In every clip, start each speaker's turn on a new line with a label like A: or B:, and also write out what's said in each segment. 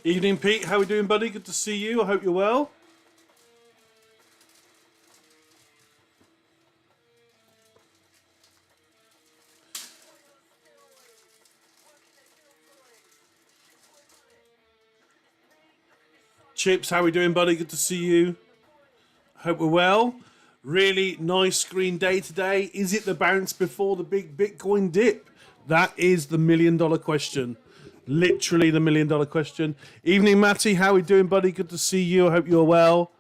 A: Evening, Pete. How are we doing, buddy? Good to see you. I hope you're well. Chips, how are we doing, buddy? Good to see you. Hope we're well. Really nice screen day today. Is it the bounce before the big Bitcoin dip? That is the $1,000,000 question. Literally the $1,000,000 question. Evening, Matty. How are we doing, buddy? Good to see you. I hope you're well.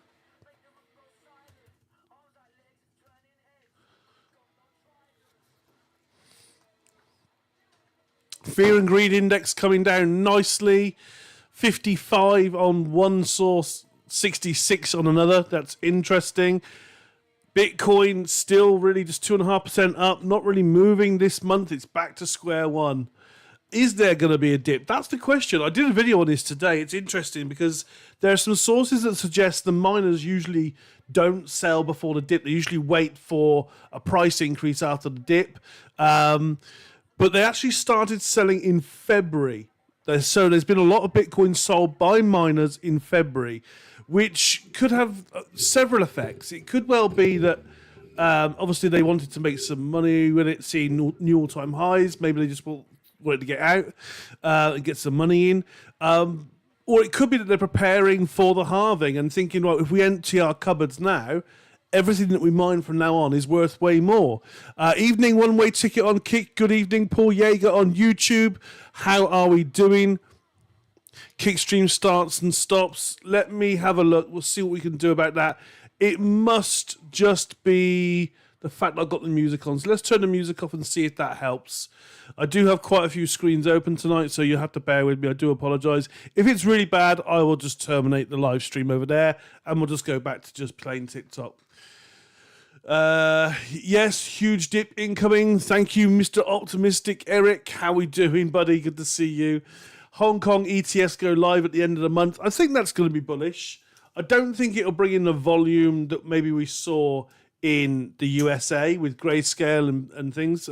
A: Fear and greed index coming down nicely. 55 on one source, 66 on another. That's interesting. Bitcoin still really just 2.5% up, not really moving this month. It's back to square one. Is there going to be a dip? That's the question. I did a video on this today. It's interesting because there are some sources that suggest the miners usually don't sell before the dip. They usually wait for a price increase after the dip. But they actually started selling in February. So there's been a lot of Bitcoin sold by miners in February, which could have several effects. It could well be that obviously they wanted to make some money when it seen new all-time highs. Maybe they just wanted to get out and get some money in. Or it could be that they're preparing for the halving and thinking, well, if we empty our cupboards now, everything that we mine from now on is worth way more. Evening, one-way ticket on Kick. Good evening, Paul Yeager on YouTube. How are we doing? Kickstream starts and stops. Let me have a look. We'll see what we can do about that. It must just be the fact that I've got the music on. So let's turn the music off and see if that helps. I do have quite a few screens open tonight, so you have to bear with me. I do apologise. If it's really bad, I will just terminate the live stream over there and we'll just go back to just plain TikTok. Yes, huge dip incoming. Thank you, Mr. Optimistic Eric. How we doing, buddy? Good to see you. Hong Kong ETS go live at the end of the month. I think that's going to be bullish. I don't think it'll bring in the volume that maybe we saw in the USA with Grayscale and things.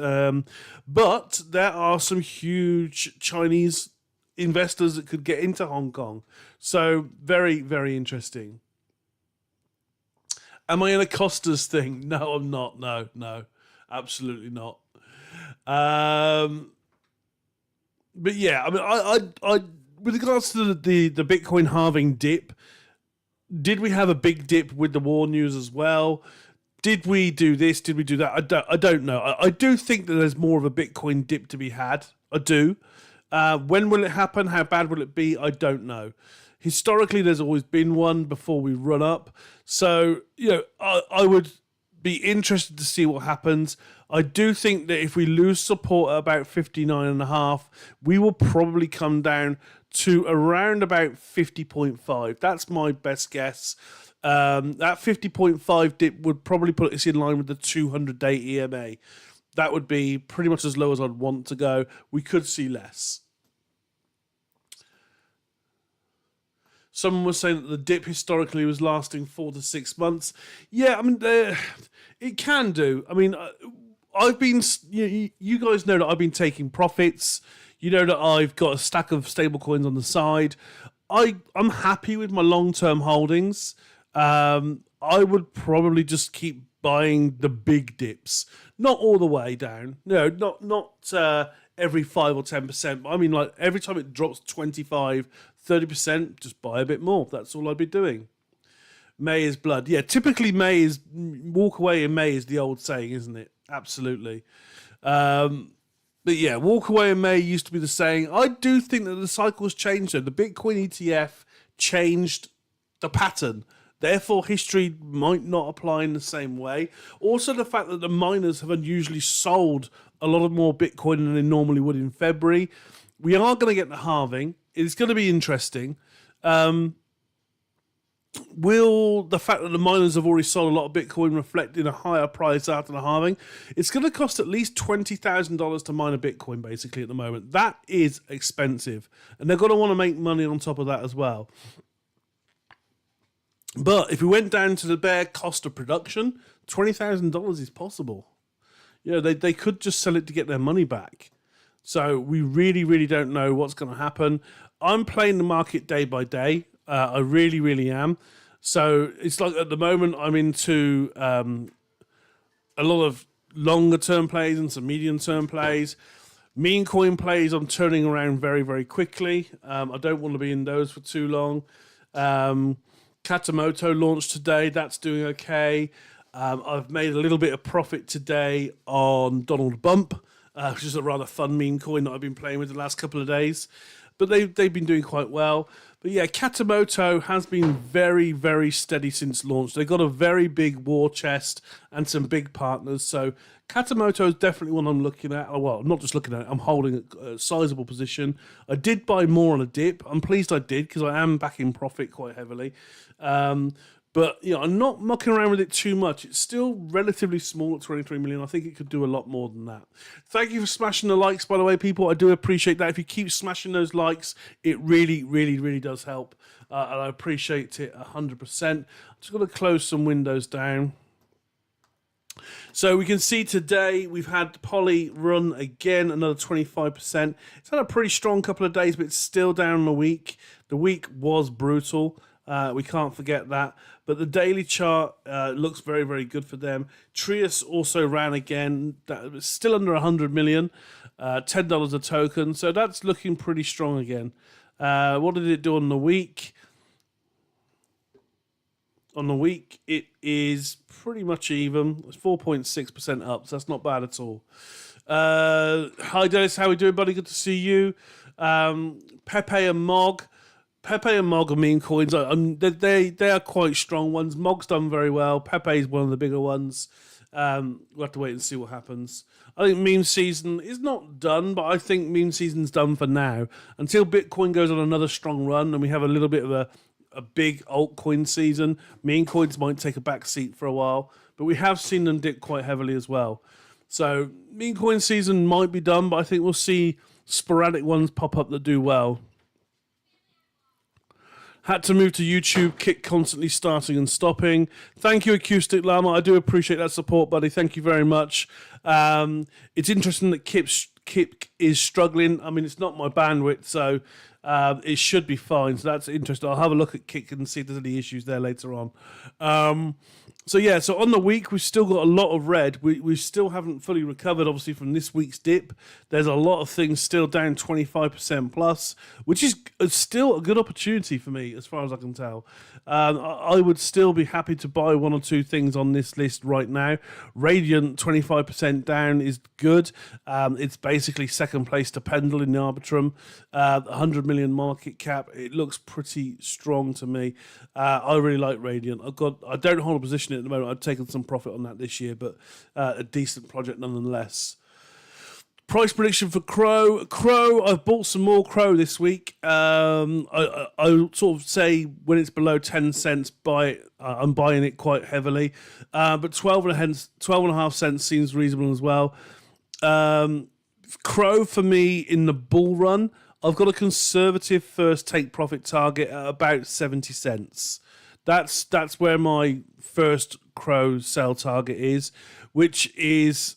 A: But there are some huge Chinese investors that could get into Hong Kong. So very, very interesting. Am I in a Costas thing? No, I'm not. No, absolutely not. But yeah, I mean, I with regards to the Bitcoin halving dip, did we have a big dip with the war news as well? Did we do this? Did we do that? I don't know. I do think that there's more of a Bitcoin dip to be had. I do. When will it happen? How bad will it be? I don't know. Historically, there's always been one before we run up. So, I would be interested to see what happens. I do think that if we lose support at about 59.5, we will probably come down to around about 50.5. That's my best guess. That 50.5 dip would probably put us in line with the 200-day EMA. That would be pretty much as low as I'd want to go. We could see less. Someone was saying that the dip historically was lasting 4 to 6 months. Yeah, I mean, it can do. I mean, I've been, you guys know that I've been taking profits. You know that I've got a stack of stable coins on the side. I'm happy with my long-term holdings. I would probably just keep buying the big dips. Not all the way down. No, not every 5 or 10%. But I mean, like, every time it drops 25, 30%, just buy a bit more. That's all I'd be doing. May is blood. Yeah, typically May is, walk away in May is the old saying, isn't it? Absolutely. But yeah, walk away in May used to be the saying. I do think that the cycle's changed though. The Bitcoin ETF changed the pattern. Therefore, history might not apply in the same way. Also, the fact that the miners have unusually sold a lot of more Bitcoin than they normally would in February. We are going to get the halving. It's going to be interesting. Will the fact that the miners have already sold a lot of Bitcoin reflect in a higher price after the halving? It's going to cost at least $20,000 to mine a Bitcoin, basically, at the moment. That is expensive. And they're going to want to make money on top of that as well. But if we went down to the bare cost of production, $20,000 is possible. Yeah, they could just sell it to get their money back. So we really, really don't know what's going to happen. I'm playing the market day by day. I really, really am. So it's like at the moment I'm into a lot of longer term plays and some medium term plays. Meme coin plays I'm turning around very, very quickly. I don't want to be in those for too long. Katamoto launched today. That's doing okay. I've made a little bit of profit today on Donald Bump, which is a rather fun meme coin that I've been playing with the last couple of days. But they've been doing quite well. But yeah, Katamoto has been very, very steady since launch. They've got a very big war chest and some big partners. So Katamoto is definitely one I'm looking at. Oh, well, not just looking at it, I'm holding a sizable position. I did buy more on a dip. I'm pleased I did because I am back in profit quite heavily. But I'm not mucking around with it too much. It's still relatively small at 23 million. I think it could do a lot more than that. Thank you for smashing the likes, by the way, people. I do appreciate that. If you keep smashing those likes, it really, really, really does help. And I appreciate it 100%. I'm just going to close some windows down. So we can see today we've had Poly run again, another 25%. It's had a pretty strong couple of days, but it's still down the week. The week was brutal. We can't forget that. But the daily chart looks very, very good for them. Trius also ran again. That was still under 100 million, $10 a token. So that's looking pretty strong again. What did it do on the week? On the week, it is pretty much even. It's 4.6% up, so that's not bad at all. Hi, Dennis. How we doing, buddy? Good to see you. Pepe and Mog. Pepe and Mog are meme coins. They are quite strong ones. Mog's done very well. Pepe is one of the bigger ones. We'll have to wait and see what happens. I think meme season is not done, but I think meme season's done for now. Until Bitcoin goes on another strong run and we have a little bit of a big altcoin season, meme coins might take a back seat for a while. But we have seen them dip quite heavily as well. So meme coin season might be done, but I think we'll see sporadic ones pop up that do well. Had to move to YouTube, Kick constantly starting and stopping. Thank you, Acoustic Llama. I do appreciate that support, buddy. Thank you very much. It's interesting that Kick is struggling. I mean, it's not my bandwidth, so it should be fine. So that's interesting. I'll have a look at Kick and see if there's any issues there later on. So on the week, we've still got a lot of red. We still haven't fully recovered, obviously, from this week's dip. There's a lot of things still down 25% plus, which is still a good opportunity for me, as far as I can tell. I would still be happy to buy one or two things on this list right now. Radiant, 25% down is good. It's basically second place to Pendle in the Arbitrum. 100 million market cap. It looks pretty strong to me. I really like Radiant. I don't hold a position at the moment. I've taken some profit on that this year, but a decent project nonetheless. Price prediction for Crow. I've bought some more Crow this week. I sort of say when it's below 10 cents, buy it. I'm buying it quite heavily. But 12.5 cents seems reasonable as well. Crow for me in the bull run, I've got a conservative first take profit target at about 70 cents. That's where my first Crow sell target is, which is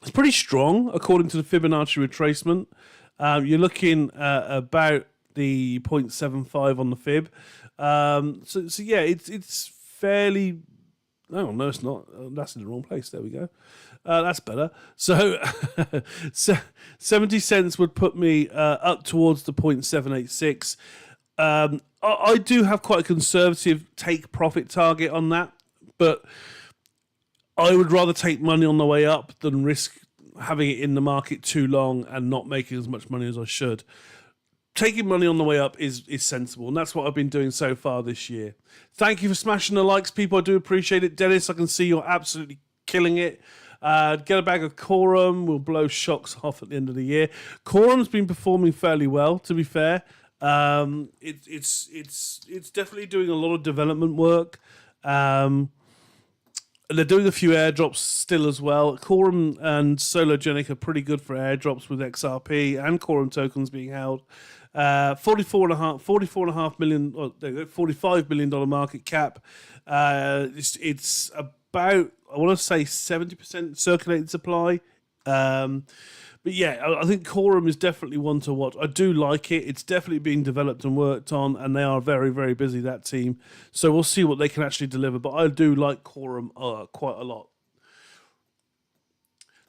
A: it's pretty strong according to the Fibonacci retracement. You're looking at about the 0.75 on the fib. So yeah, it's fairly. Oh no, it's not. That's in the wrong place. There we go. That's better. So 70 cents would put me up towards the 0.786. I do have quite a conservative take profit target on that, but I would rather take money on the way up than risk having it in the market too long and not making as much money as I should. Taking money on the way up is sensible, and that's what I've been doing so far this year. Thank you for smashing the likes, people. I do appreciate it. Dennis, I can see you're absolutely killing it. Get a bag of Quorum. We'll blow shocks off at the end of the year. Quorum's been performing fairly well, to be fair. It's definitely doing a lot of development work. They're doing a few airdrops still as well. Quorum and Sologenic are pretty good for airdrops with XRP and Quorum tokens being held. $45 million market cap. It's about, I want to say 70% circulated supply. But yeah, I think Quorum is definitely one to watch. I do like it. It's definitely being developed and worked on, and they are very, very busy, that team. So we'll see what they can actually deliver. But I do like Quorum quite a lot.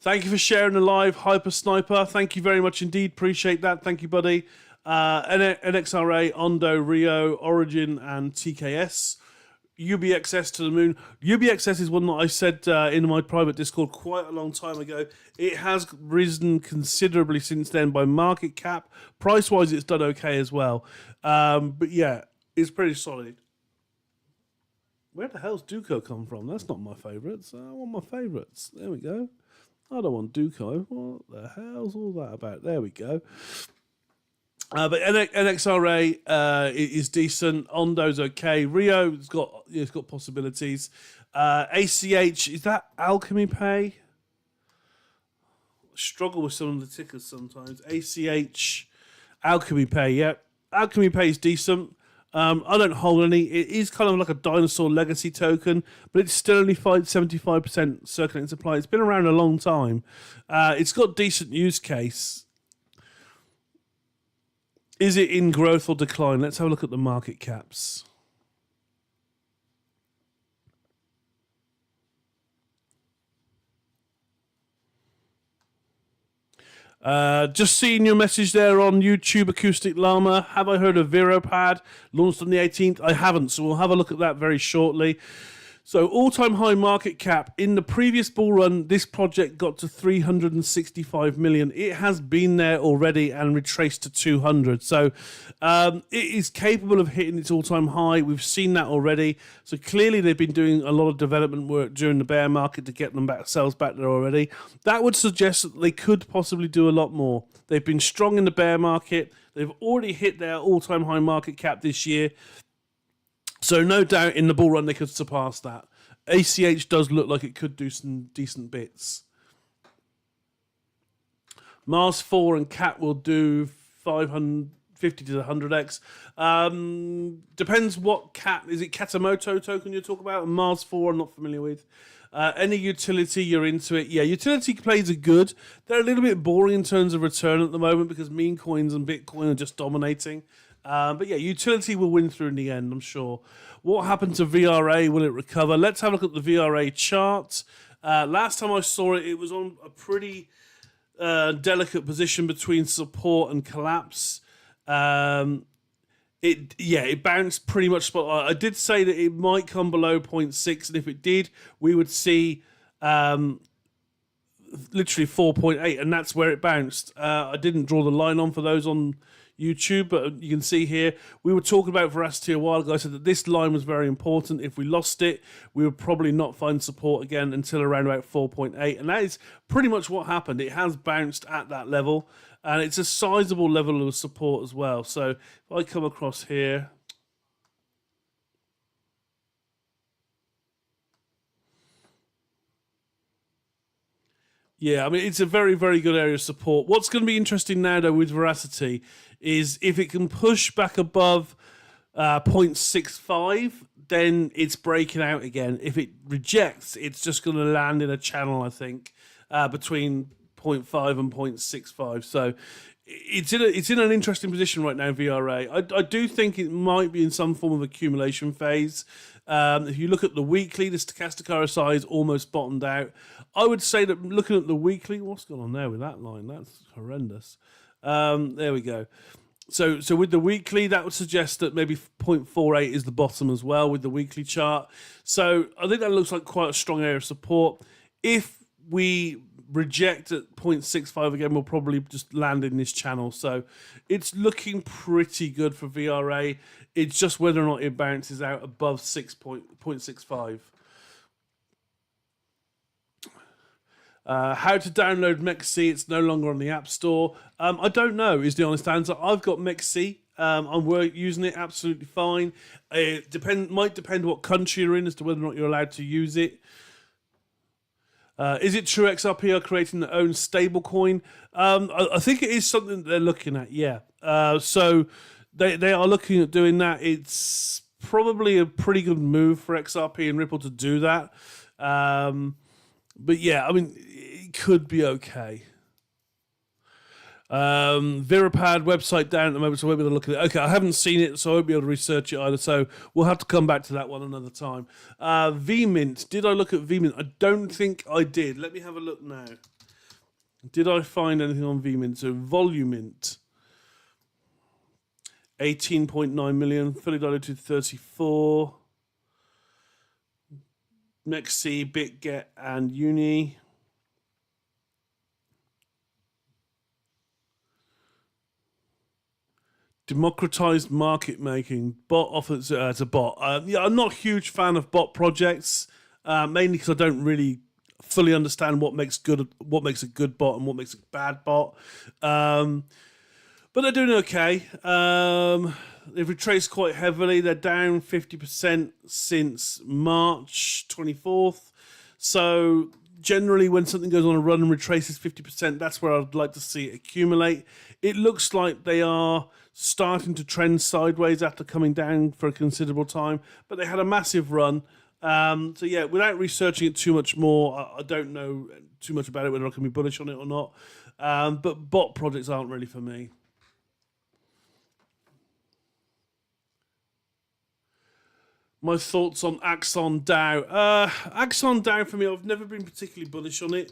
A: Thank you for sharing the live, Hyper Sniper. Thank you very much indeed. Appreciate that. Thank you, buddy. NXRA, Ondo, Rio, Origin, and TKS. UBXS to the moon. UBXS is one that I said in my private Discord quite a long time ago. It has risen considerably since then by market cap. Price-wise, it's done okay as well. But yeah, it's pretty solid. Where the hell's Duco come from? That's not my favourites. I want my favourites. There we go. I don't want Duco. What the hell's all that about? There we go. But NXRA is decent. Ondo's okay. Rio's got it's got possibilities. ACH, is that Alchemy Pay? Struggle with some of the tickers sometimes. ACH, Alchemy Pay, yeah. Alchemy Pay is decent. I don't hold any. It is kind of like a dinosaur legacy token, but it's still only 75% circulating supply. It's been around a long time. It's got decent use case. Is it in growth or decline? Let's have a look at the market caps. Just seeing your message there on YouTube, Acoustic Llama. Have I heard of VeroPad? Launched on the 18th? I haven't, so we'll have a look at that very shortly. So all-time high market cap. In the previous bull run, this project got to 365 million. It has been there already and retraced to 200. So it is capable of hitting its all-time high. We've seen that already. So clearly they've been doing a lot of development work during the bear market to get themselves back there already. That would suggest that they could possibly do a lot more. They've been strong in the bear market. They've already hit their all-time high market cap this year. So no doubt in the bull run they could surpass that. ACH does look like it could do some decent bits. Mars 4 and Cat will do 550 to 100x. Depends what Cat... Is it Katamoto token you're talking about? And Mars 4 I'm not familiar with. Any utility, you're into it. Yeah, utility plays are good. They're a little bit boring in terms of return at the moment because meme coins and Bitcoin are just dominating. But yeah, utility will win through in the end, I'm sure. What happened to VRA? Will it recover? Let's have a look at the VRA chart. Last time I saw it, it was on a pretty delicate position between support and collapse. It bounced pretty much spot. I did say that it might come below 0.6, and if it did, we would see literally 4.8, and that's where it bounced. I didn't draw the line on for those on YouTube, but you can see here, we were talking about Veracity a while ago. I said that this line was very important. If we lost it, we would probably not find support again until around about 4.8, and that is pretty much what happened. It has bounced at that level, and it's a sizable level of support as well. So if I come across here, yeah, I mean, it's a very, very good area of support. What's going to be interesting now, though, with Veracity is if it can push back above 0.65, then it's breaking out again. If it rejects, it's just going to land in a channel, I think, between 0.5 and 0.65. So it's in an interesting position right now, VRA. I do think it might be in some form of accumulation phase. If you look at the weekly, the stochastic RSI is almost bottomed out. I would say that looking at the weekly, what's going on there with that line? That's horrendous. There we go. So with the weekly, that would suggest that maybe 0.48 is the bottom as well with the weekly chart. So I think that looks like quite a strong area of support. If we reject at 0.65 again, we'll probably just land in this channel. So it's looking pretty good for VRA. It's just whether or not it bounces out above 0.65. How to download MEXC? It's no longer on the App Store. I don't know is the honest answer. I've got MEXC. I'm using it absolutely fine. It might depend what country you're in as to whether or not you're allowed to use it. Is it true XRP are creating their own stablecoin? I think it is something that they're looking at, yeah. So they are looking at doing that. It's probably a pretty good move for XRP and Ripple to do that. But yeah, I mean, it could be okay. Virapad website down at the moment, so I won't be able to look at it. Okay, I haven't seen it, so I won't be able to research it either. So we'll have to come back to that one another time. VMint. Did I look at VMint? I don't think I did. Let me have a look now. Did I find anything on VMint? So Volumint. 18.9 million, fully diluted 34. Nexi, BitGet, and Uni. Democratized market making. Bot offers it's a bot. Yeah, I'm not a huge fan of bot projects, mainly because I don't really fully understand what makes a good bot and what makes a bad bot. But they're doing okay. They've retraced quite heavily. They're down 50% since March 24th. So generally when something goes on a run and retraces 50%, that's where I'd like to see it accumulate. It looks like they are starting to trend sideways after coming down for a considerable time, but they had a massive run. So yeah, without researching it too much more, I don't know too much about it, whether I can be bullish on it or not. But bot projects aren't really for me. My thoughts on Axon DAO. Axon DAO, for me, I've never been particularly bullish on it.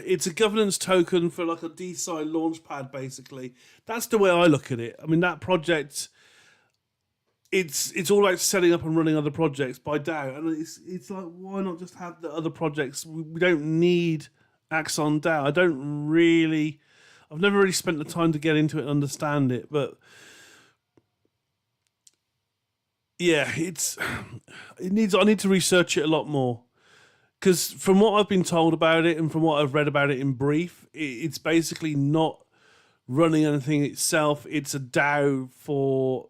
A: It's a governance token for like a DeSci launchpad, basically. That's the way I look at it. I mean, that project, it's all about setting up and running other projects by DAO. And it's like, why not just have the other projects? We don't need Axon DAO. I've never really spent the time to get into it and understand it, but yeah, I need to research it a lot more, because from what I've been told about it and from what I've read about it in brief, it's basically not running anything itself. It's a DAO for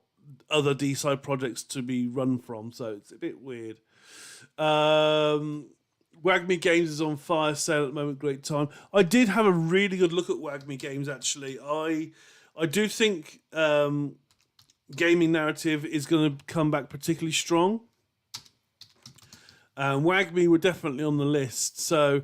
A: other DeSci projects to be run from, so it's a bit weird. WagMe Games is on fire sale at the moment. Great time. I did have a really good look at WagMe Games, actually. I do think gaming narrative is going to come back particularly strong. WagMe were definitely on the list. So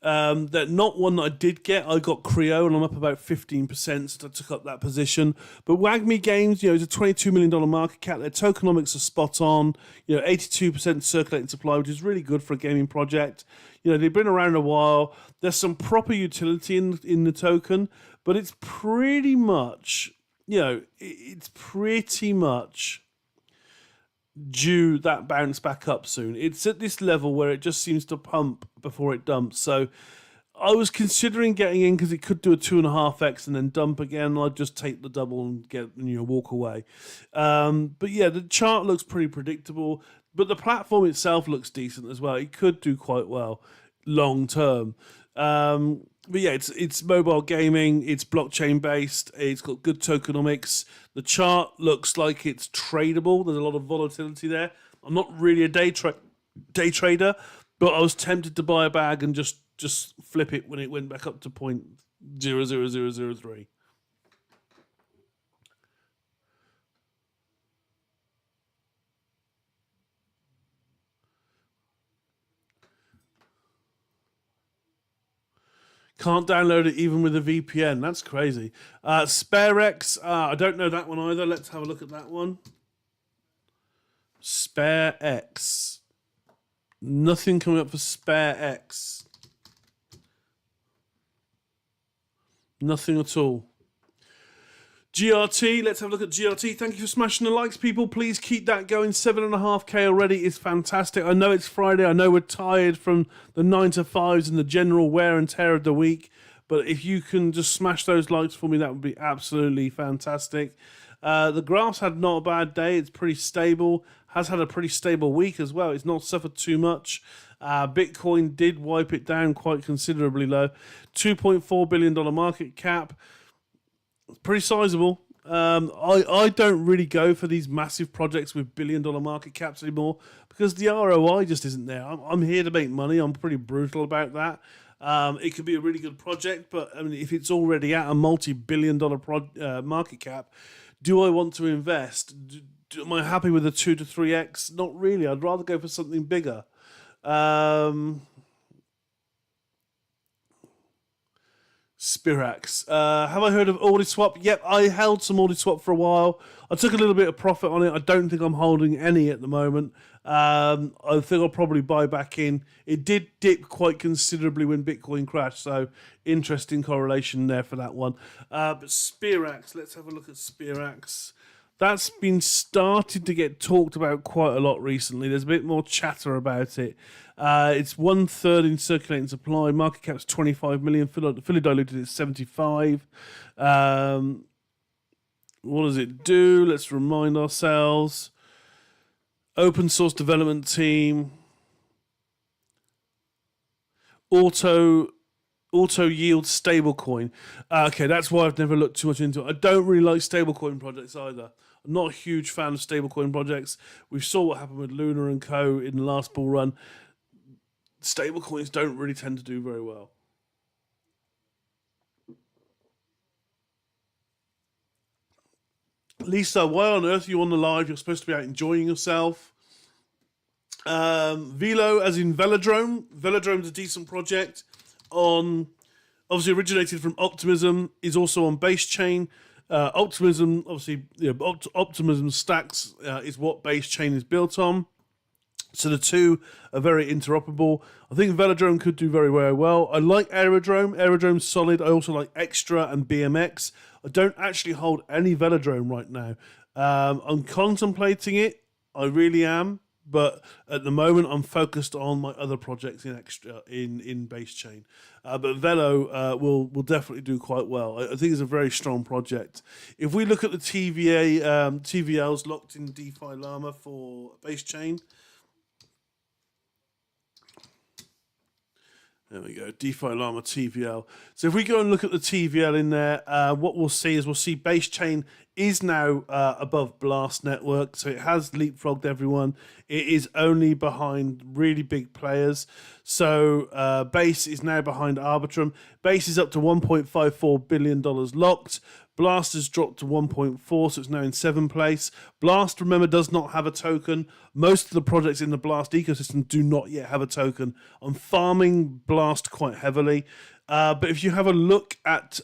A: that not one that I did get. I got Creo and I'm up about 15%, so I took up that position. But WagMe Games, is a $22 million market cap. Their tokenomics are spot on. 82% circulating supply, which is really good for a gaming project. They've been around a while. There's some proper utility in the token, but it's pretty much, it's pretty much due that bounce back up soon. It's at this level where it just seems to pump before it dumps. So I was considering getting in because it could do a 2.5x and then dump again. I'd just take the double and walk away. But yeah, the chart looks pretty predictable, but the platform itself looks decent as well. It could do quite well long term. But yeah, it's mobile gaming, it's blockchain based, it's got good tokenomics. The chart looks like it's tradable. There's a lot of volatility there. I'm not really a day trader, but I was tempted to buy a bag and just flip it when it went back up to 0.00003. Can't download it even with a VPN. That's crazy. SpareX, I don't know that one either. Let's have a look at that one. SpareX. Nothing coming up for SpareX. Nothing at all. GRT, let's have a look at GRT. Thank you for smashing the likes, people. Please keep that going. 7.5k already is fantastic. I know it's Friday. I know we're tired from the 9 to 5s and the general wear and tear of the week. But if you can just smash those likes for me, that would be absolutely fantastic. The graph's had not a bad day. It's pretty stable. Has had a pretty stable week as well. It's not suffered too much. Bitcoin did wipe it down quite considerably low. $2.4 billion market cap. Pretty sizable. I don't really go for these massive projects with billion-dollar market caps anymore because the ROI just isn't there. I'm here to make money. I'm pretty brutal about that. It could be a really good project, but I mean, if it's already at a multi-billion-dollar market cap, do I want to invest? Am I happy with a 2 to 3x? Not really. I'd rather go for something bigger. Spirax. Have I heard of Audiswap? Yep, I held some Audiswap for a while. I took a little bit of profit on it. I don't think I'm holding any at the moment. I think I'll probably buy back in. It did dip quite considerably when Bitcoin crashed, so interesting correlation there for that one. But Spirax, let's have a look at Spirax. That's been started to get talked about quite a lot recently. There's a bit more chatter about it. It's 1/3 in circulating supply. Market cap's 25 million. Fully diluted is 75. What does it do? Let's remind ourselves. Open source development team. Auto yield stablecoin. Okay, that's why I've never looked too much into it. I don't really like stablecoin projects either. I'm not a huge fan of stablecoin projects. We saw what happened with Luna and Co. in the last bull run. Stablecoins don't really tend to do very well. Lisa, why on earth are you on the live? You're supposed to be out enjoying yourself. Velo, as in Velodrome. Velodrome's a decent project. Obviously originated from Optimism, is also on base chain. Optimism, obviously, Optimism stacks is what base chain is built on. So the two are very interoperable. I think Velodrome could do very, very well. I like Aerodrome. Aerodrome's solid. I also like Extra and BMX. I don't actually hold any Velodrome right now. I'm contemplating it. I really am. But at the moment, I'm focused on my other projects in Extra in base chain. But Velo will definitely do quite well. I think it's a very strong project. If we look at the TVLs locked in DeFi Llama for base chain. There we go, DeFi Llama TVL. So if we go and look at the TVL in there, what we'll see base chain is now above Blast Network, so it has leapfrogged everyone. It is only behind really big players. So Base is now behind Arbitrum. Base is up to $1.54 billion locked. Blast has dropped to 1.4, so it's now in 7th place. Blast, remember, does not have a token. Most of the projects in the Blast ecosystem do not yet have a token. I'm farming Blast quite heavily. But if you have a look at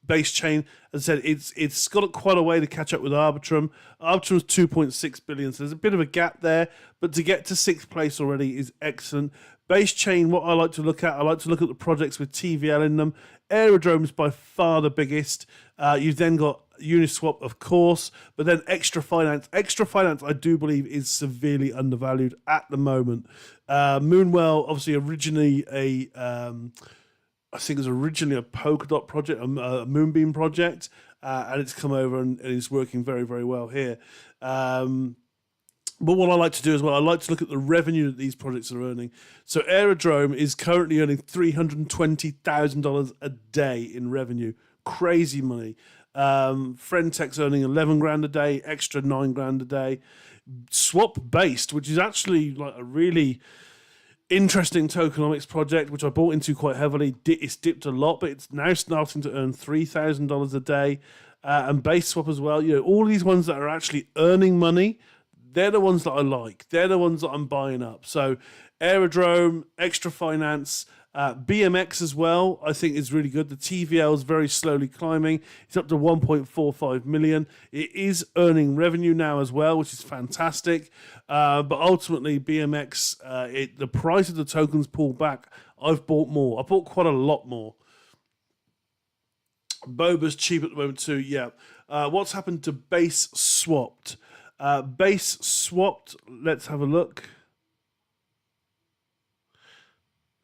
A: base chain, as I said, it's got quite a way to catch up with Arbitrum. Arbitrum's 2.6 billion, so there's a bit of a gap there. But to get to 6th place already is excellent. Base chain, what I like to look at the projects with TVL in them. Aerodrome is by far the biggest. You've then got Uniswap, of course, but then Extra Finance. Extra Finance, I do believe, is severely undervalued at the moment. Moonwell, obviously, originally I think it was originally a Polkadot project, a Moonbeam project, and it's come over and it's working very, very well here. But what I like to do as well, I like to look at the revenue that these projects are earning. So Aerodrome is currently earning $320,000 a day in revenue. Crazy money. Friendtech's earning 11 grand a day, Extra 9 grand a day. Swap Based, which is actually like a really interesting tokenomics project, which I bought into quite heavily. It's dipped a lot, but it's now starting to earn $3,000 a day. And Base Swap as well. You know, all these ones that are actually earning money, they're the ones that I like. They're the ones that I'm buying up. So Aerodrome, Extra Finance, BMX as well, I think is really good. The TVL is very slowly climbing. It's up to 1.45 million. It is earning revenue now as well, which is fantastic. But ultimately, BMX, the price of the tokens pulled back. I've bought more. I bought quite a lot more. Boba's cheap at the moment too. Yeah. What's happened to Base Swapped? Base Swapped, let's have a look.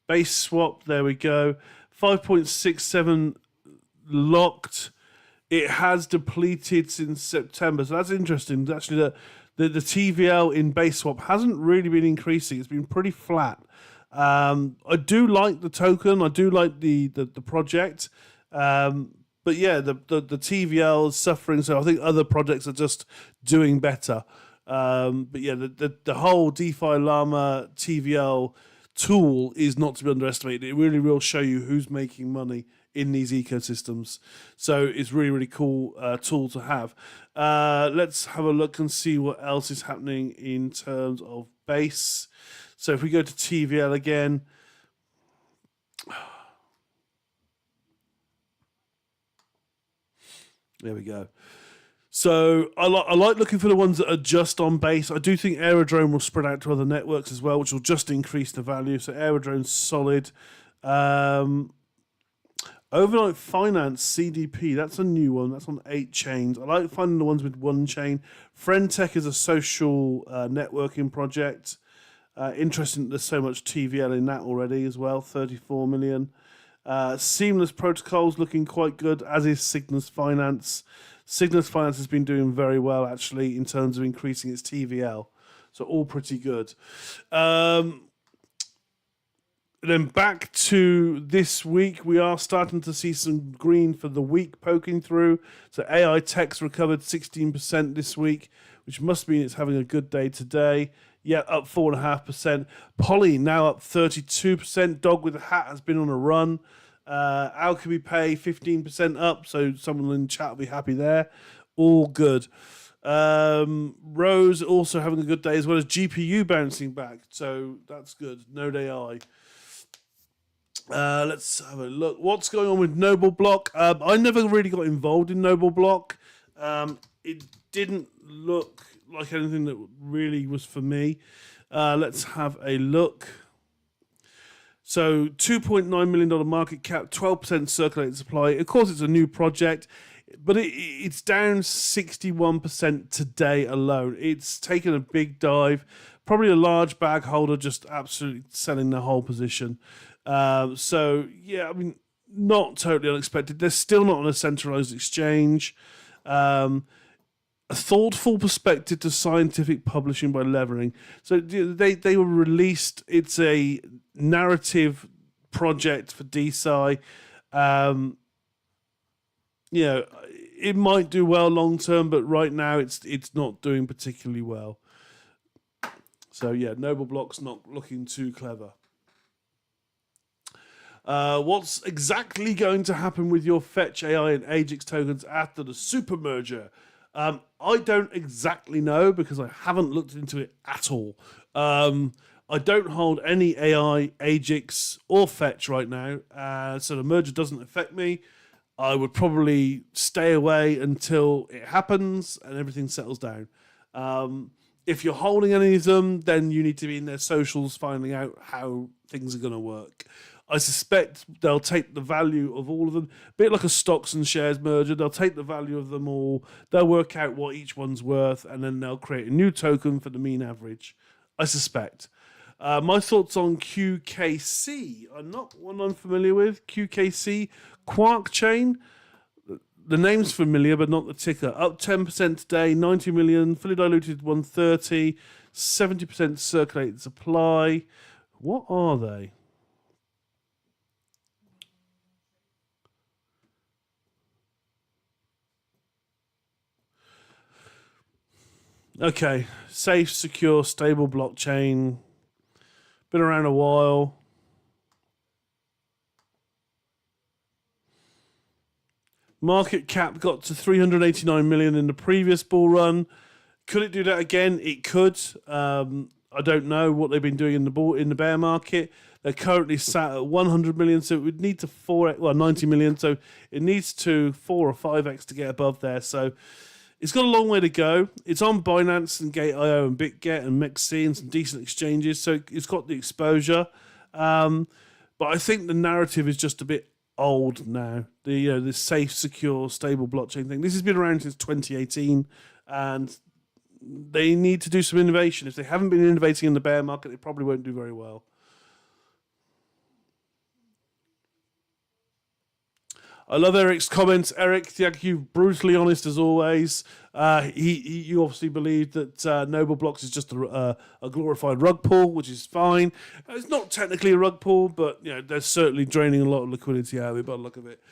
A: Base Swap, there we go. 5.67 locked. It has depleted since September, so that's interesting. Actually, the TVL in Base Swap hasn't really been increasing. It's been pretty flat. I do like the token. I do like the project. But yeah, the TVL is suffering, so I think other projects are just doing better. But yeah, the whole DeFi Llama TVL tool is not to be underestimated. It really will show you who's making money in these ecosystems. So it's really, really cool tool to have. Let's have a look and see what else is happening in terms of base. So if we go to TVL again, There we go. So I like looking for the ones that are just on base. I do think Aerodrome will spread out to other networks as well, which will just increase the value. So Aerodrome's solid. Overnight Finance CDP, that's a new one. That's on 8 chains. I like finding the ones with one chain. Friendtech is a social networking project. Interesting that there's so much TVL in that already as well. 34 million. Seamless Protocols looking quite good, as is Cygnus Finance. Cygnus Finance has been doing very well, actually, in terms of increasing its TVL. So all pretty good. Then back to this week, we are starting to see some green for the week poking through. So AI Tech's recovered 16% this week, which must mean it's having a good day today. Yeah, up 4.5%. Poly now up 32%. Dog with a Hat has been on a run. Alchemy Pay 15% up, so someone in chat will be happy there. All good. Rose also having a good day, as well as GPU bouncing back, so that's good. Node AI. Let's have a look. What's going on with Noble Block? I never really got involved in Noble Block. It didn't look like anything that really was for me. Let's have a look. So $2.9 million market cap, 12% circulated supply. Of course, it's a new project, but it's down 61% today alone. It's taken a big dive. Probably a large bag holder just absolutely selling the whole position. So, yeah, I mean, not totally unexpected. They're still not on a centralized exchange. A thoughtful perspective to scientific publishing by Levering. So they were released. It's a narrative project for DeSci. It might do well long term, but right now it's not doing particularly well. So yeah, Noble Block's not looking too clever. What's exactly going to happen with your Fetch AI and Ajax tokens after the super merger? I don't exactly know because I haven't looked into it at all. I don't hold any AI, Ajax, or Fetch right now, so the merger doesn't affect me. I would probably stay away until it happens and everything settles down. If you're holding any of them, then you need to be in their socials finding out how things are going to work. I suspect they'll take the value of all of them, a bit like a stocks and shares merger. They'll take the value of them all, they'll work out what each one's worth, and then they'll create a new token for the mean average, I suspect. My thoughts on QKC are not one I'm familiar with. QKC, Quark Chain. The name's familiar, but not the ticker. Up 10% today, 90 million, fully diluted 130, 70% circulated supply. What are they? Okay, safe, secure, stable blockchain. Been around a while. Market cap got to 389 million in the previous bull run. Could it do that again? It could. I don't know what they've been doing in the bear market. They're currently sat at 100 million, so it would need to 90 million. So it needs to 4 or 5x to get above there. So it's got a long way to go. It's on Binance and Gate.io and BitGet and MEXC and some decent exchanges, so it's got the exposure. But I think the narrative is just a bit old now. The safe, secure, stable blockchain thing. This has been around since 2018, and they need to do some innovation. If they haven't been innovating in the bear market, they probably won't do very well. I love Eric's comments. Eric, thank you. Brutally honest as always. You obviously believe that Noble Blocks is just a glorified rug pull, which is fine. It's not technically a rug pull, but they're certainly draining a lot of liquidity out of it by the look of it.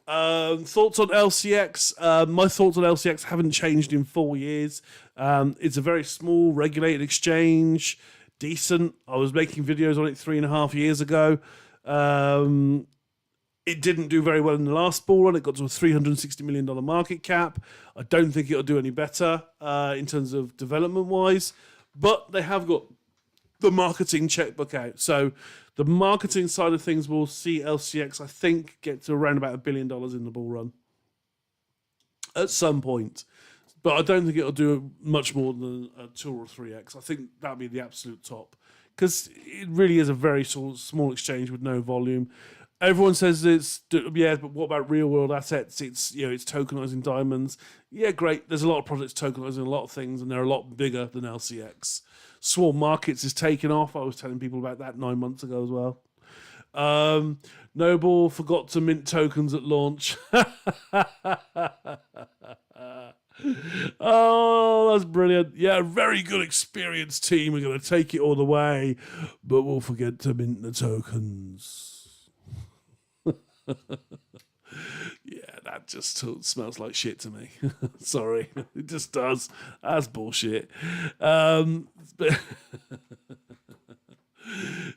A: Thoughts on LCX? My thoughts on LCX haven't changed in 4 years. It's a very small, regulated exchange. Decent. I was making videos on it 3.5 years ago. It didn't do very well in the last bull run. It got to a $360 million market cap. I don't think it'll do any better in terms of development-wise, but they have got the marketing checkbook out. So the marketing side of things will see LCX, I think, get to around about $1 billion in the bull run. at some point. But I don't think it'll do much more than a 2 or 3x. I think that'll be the absolute top. Because it really is a very small exchange with no volume. Everyone says it's, yeah, but what about real world assets? It's, it's tokenizing diamonds. Yeah, great. There's a lot of projects tokenizing a lot of things, and they're a lot bigger than LCX. Swarm Markets is taking off. I was telling people about that 9 months ago as well. Noble forgot to mint tokens at launch. Oh, that's brilliant. Yeah, very good experienced team. We're going to take it all the way, but we'll forget to mint the tokens. Yeah, that just smells like shit to me. Sorry, it just does. That's bullshit. But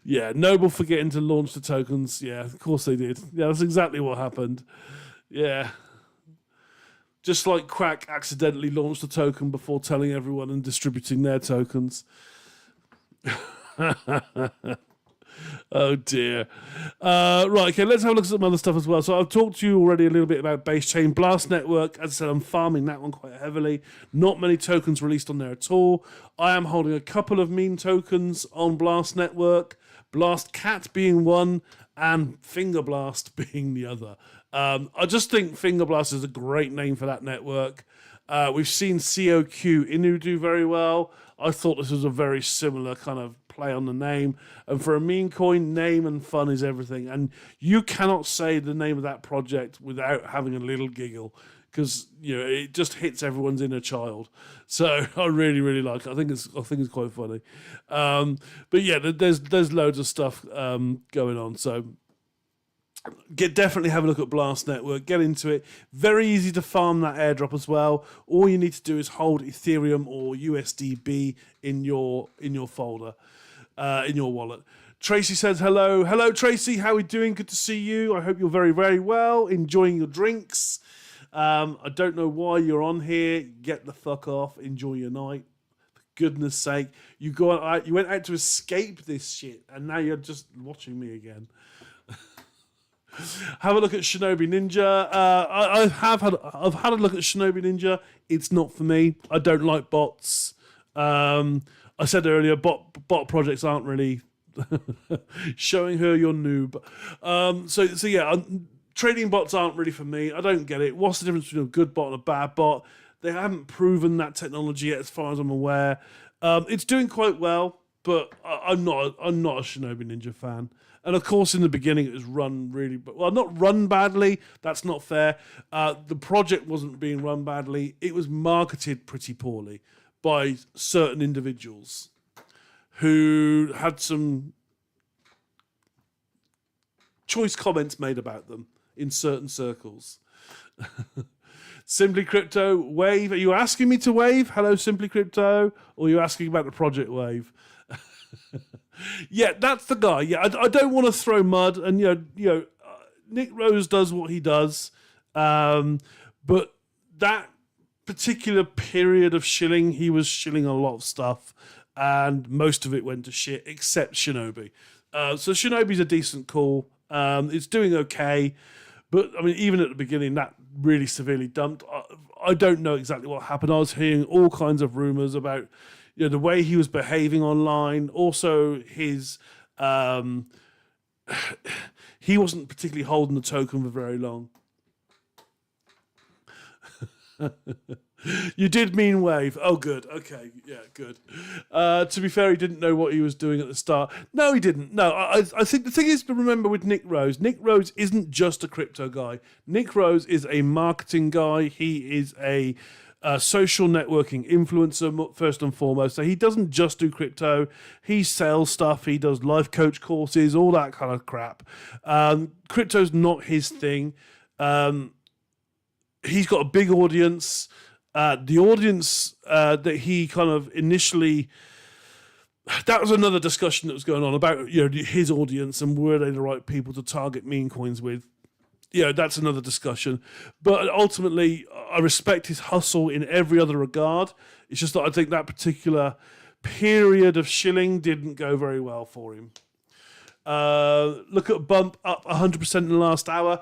A: yeah, Noble forgetting to launch the tokens. Yeah, of course they did. Yeah, that's exactly what happened. Yeah. Just like Quack accidentally launched the token before telling everyone and distributing their tokens. Oh dear. Right, okay, let's have a look at some other stuff as well. So I've talked to you already a little bit about Base Chain Blast Network. As I said, I'm farming that one quite heavily. Not many tokens released on there at all. I am holding a couple of meme tokens on Blast Network. Blast Cat being one and Finger Blast being the other. I just think Finger Blast is a great name for that network. We've seen COQ Inu do very well. I thought this was a very similar kind of play on the name. And for a meme coin, name and fun is everything. And you cannot say the name of that project without having a little giggle, because it just hits everyone's inner child. So I really, really like it. I think it's quite funny. But yeah, there's loads of stuff going on. So definitely have a look at Blast Network. Get into it. Very easy to farm that airdrop as well. All you need to do is hold Ethereum or USDB in your folder, in your wallet. Tracy says hello. Hello, Tracy. How are we doing? Good to see you. I hope you're very, very well. Enjoying your drinks. I don't know why you're on here. Get the fuck off. Enjoy your night. For goodness sake. You went out to escape this shit, and now you're just watching me again. Have a look at Shinobi Ninja. I've had a look at Shinobi Ninja. It's not for me. I don't like bots. I said earlier, bot projects aren't really showing her your noob. So yeah, trading bots aren't really for me. I don't get it. What's the difference between a good bot and a bad bot? They haven't proven that technology yet, as far as I'm aware. It's doing quite well, but I'm not a Shinobi Ninja fan. And of course, in the beginning, it was run really well. Not run badly. That's not fair. The project wasn't being run badly. It was marketed pretty poorly by certain individuals who had some choice comments made about them in certain circles. Simply Crypto, Wave. Are you asking me to wave? Hello, Simply Crypto. Or are you asking about the project Wave? Yeah, that's the guy. Yeah, I don't want to throw mud, and Nick Rose does what he does, but that particular period of shilling, he was shilling a lot of stuff, and most of it went to shit except Shinobi. So Shinobi's a decent call. It's doing okay, but I mean, even at the beginning, that really severely dumped. I don't know exactly what happened. I was hearing all kinds of rumors about the way he was behaving online. Also, his he wasn't particularly holding the token for very long. You did mean Wave. Oh, good. Okay, yeah, good. To be fair, he didn't know what he was doing at the start. No, he didn't. No, I think the thing is to remember with Nick Rose isn't just a crypto guy. Nick Rose is a marketing guy. He is a social networking influencer, first and foremost. So he doesn't just do crypto. He sells stuff. He does life coach courses, all that kind of crap. Crypto's not his thing. He's got a big audience. The audience that he kind of initially... That was another discussion that was going on about his audience and were they the right people to target meme coins with. That's another discussion. But ultimately, I respect his hustle in every other regard. It's just that I think that particular period of shilling didn't go very well for him. Look at Bump up 100% in the last hour.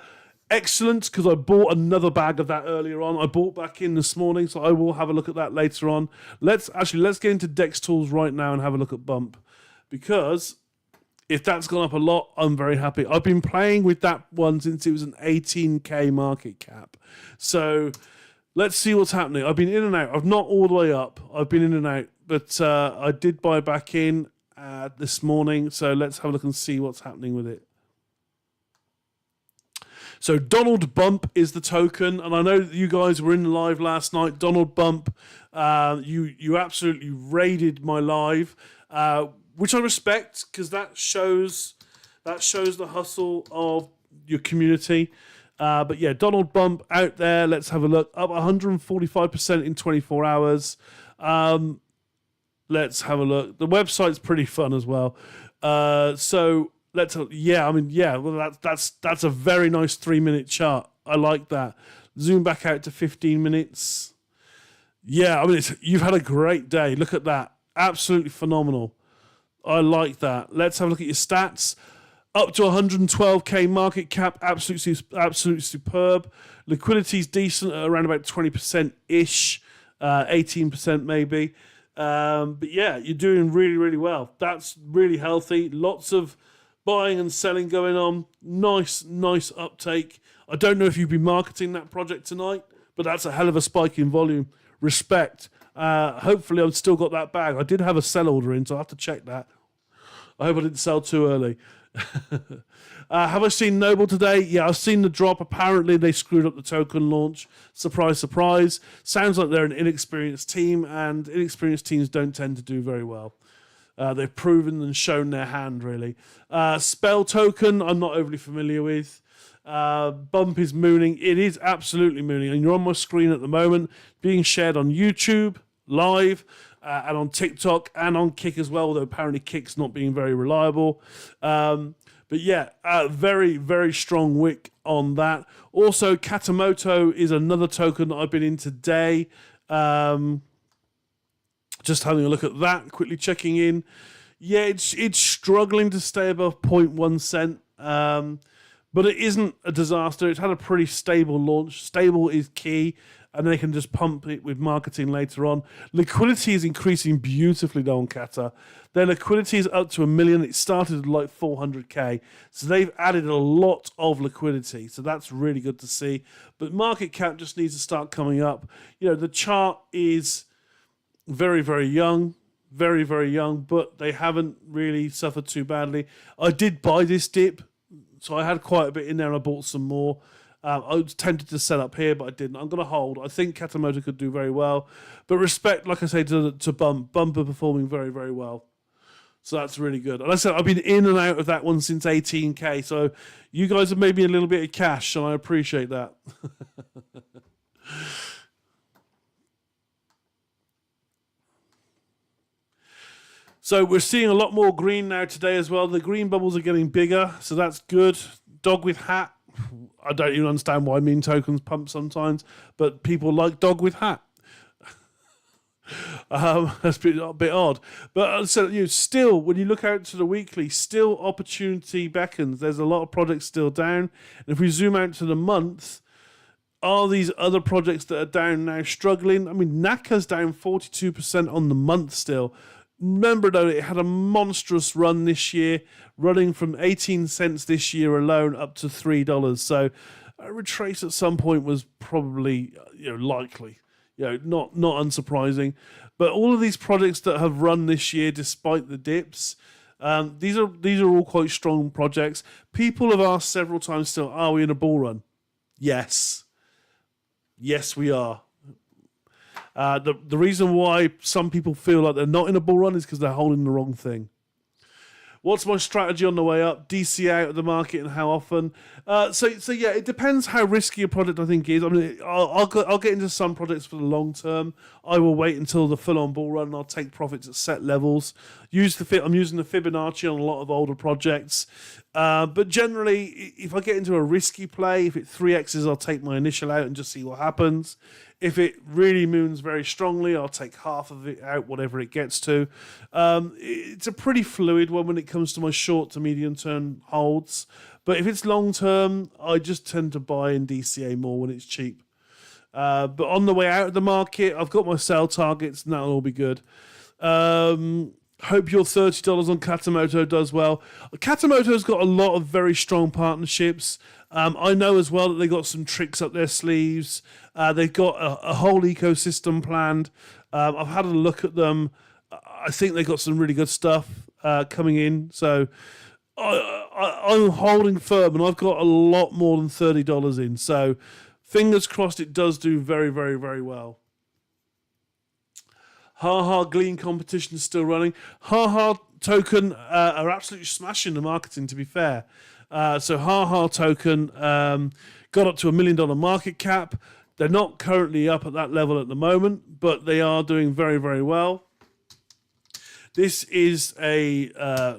A: excellent, because I bought another bag of that earlier on. I bought back in this morning, so I will have a look at that later on. Let's get into Dex Tools right now and have a look at Bump, because if that's gone up a lot, I'm very happy. I've been playing with that one since it was an 18k market cap. So let's see what's happening. I've been in and out. I've not all the way up. I've been in and out. But I did buy back in this morning. So let's have a look and see what's happening with it. So Donald Bump is the token. And I know that you guys were in live last night. Donald Bump, you absolutely raided my live. Which I respect, because that shows the hustle of your community. But yeah, Donald Bump out there. Let's have a look. Up 145% in 24 hours. Let's have a look. The website's pretty fun as well. So let's well, that's a very nice 3-minute chart. I like that. Zoom back out to 15 minutes. Yeah, I mean you've had a great day. Look at that. Absolutely phenomenal. I like that. Let's have a look at your stats. Up to 112k market cap, absolutely superb. Liquidity's decent at around about 20%-ish, 18% maybe. But yeah, you're doing really, really well. That's really healthy. Lots of buying and selling going on. Nice uptake. I don't know if you've been marketing that project tonight, but that's a hell of a spike in volume. Respect. Hopefully I've still got that bag. I did have a sell order in, so I have to check that. I hope I didn't sell too early. Have I seen Noble today? Yeah, I've seen the drop. Apparently they screwed up the token launch. Surprise, surprise. Sounds like they're an inexperienced team, and inexperienced teams don't tend to do very well. They've proven and shown their hand, really. Spell token, I'm not overly familiar with. Bump is mooning. It is absolutely mooning, and you're on my screen at the moment, being shared on YouTube, live, and on TikTok and on Kick as well, although apparently Kick's not being very reliable. But yeah, very, very strong wick on that. Also, Katamoto is another token that I've been in today. Just having a look at that, quickly checking in. Yeah, it's struggling to stay above 0.1 cent. But it isn't a disaster. It's had a pretty stable launch. Stable is key. And they can just pump it with marketing later on. Liquidity is increasing beautifully though on Kata. Their liquidity is up to 1 million. It started at like 400k. So they've added a lot of liquidity. So that's really good to see. But market cap just needs to start coming up. You know, the chart is very, very young. Very, very young. But they haven't really suffered too badly. I did buy this dip. So I had quite a bit in there and I bought some more. I was tempted to set up here, but I didn't. I'm going to hold. I think Katamoto could do very well. But respect, like I say, to Bump. Bump are performing very, very well. So that's really good. And like I said, I've been in and out of that one since 18k. So you guys have made me a little bit of cash, and I appreciate that. So we're seeing a lot more green now today as well. The green bubbles are getting bigger, so that's good. Dog with hat. I don't even understand why meme tokens pump sometimes, but people like dog with hat. That's a bit odd. But so still, when you look out to the weekly, still opportunity beckons. There's a lot of projects still down. And if we zoom out to the month, are these other projects that are down now struggling? I mean, Naka's down 42% on the month still. Remember, though, it had a monstrous run this year, running from 18 cents this year alone up to $3. So a retrace at some point was probably likely, not unsurprising. But all of these projects that have run this year, despite the dips, these are all quite strong projects. People have asked several times still, are we in a bull run? Yes, we are. The reason why some people feel like they're not in a bull run is because they're holding the wrong thing. What's my strategy on the way up? DC out of the market and how often? So yeah, it depends how risky a product I think is. I mean, I'll get into some projects for the long term. I will wait until the full-on bull run and I'll take profits at set levels. I'm using the Fibonacci on a lot of older projects. But generally, if I get into a risky play, if it 3x's, I'll take my initial out and just see what happens. If it really moons very strongly, I'll take half of it out, whatever it gets to. It's a pretty fluid one when it comes to my short to medium term holds. But if it's long term, I just tend to buy in DCA more when it's cheap. But on the way out of the market, I've got my sell targets, and that'll all be good. Hope your $30 on Katamoto does well. Katamoto's got a lot of very strong partnerships. I know as well that they got some tricks up their sleeves. They've got a whole ecosystem planned. I've had a look at them. I think they got some really good stuff coming in. So I'm holding firm, and I've got a lot more than $30 in. So fingers crossed it does do very, very, very well. Haha Glean competition is still running. Haha token are absolutely smashing the marketing, to be fair. So Haha token got up to $1 million market cap. They're not currently up at that level at the moment, but they are doing very, very well. This is a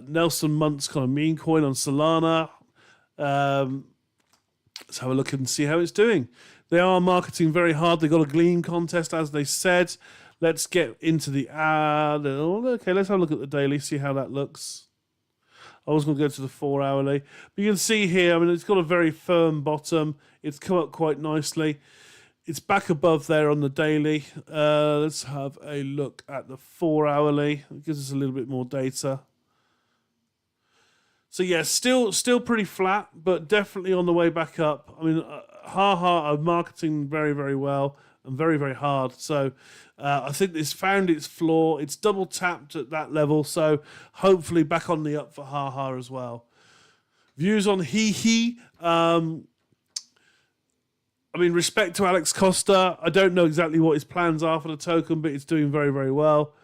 A: Nelson Muntz kind of meme coin on Solana. Let's have a look and see how it's doing. They are marketing very hard. They got a Glean contest, as they said. Let's get into the okay, let's have a look at the daily, see how that looks. I was going to go to the 4 hourly. But you can see here, I mean, it's got a very firm bottom. It's come up quite nicely. It's back above there on the daily. Let's have a look at the 4 hourly. It gives us a little bit more data. So yeah, still pretty flat, but definitely on the way back up. I mean, Haha are marketing very, very well and very, very hard. So I think it's found its floor. It's double tapped at that level. So hopefully back on the up for Haha as well. Views on He. I mean, respect to Alex Costa. I don't know exactly what his plans are for the token, but it's doing very, very well.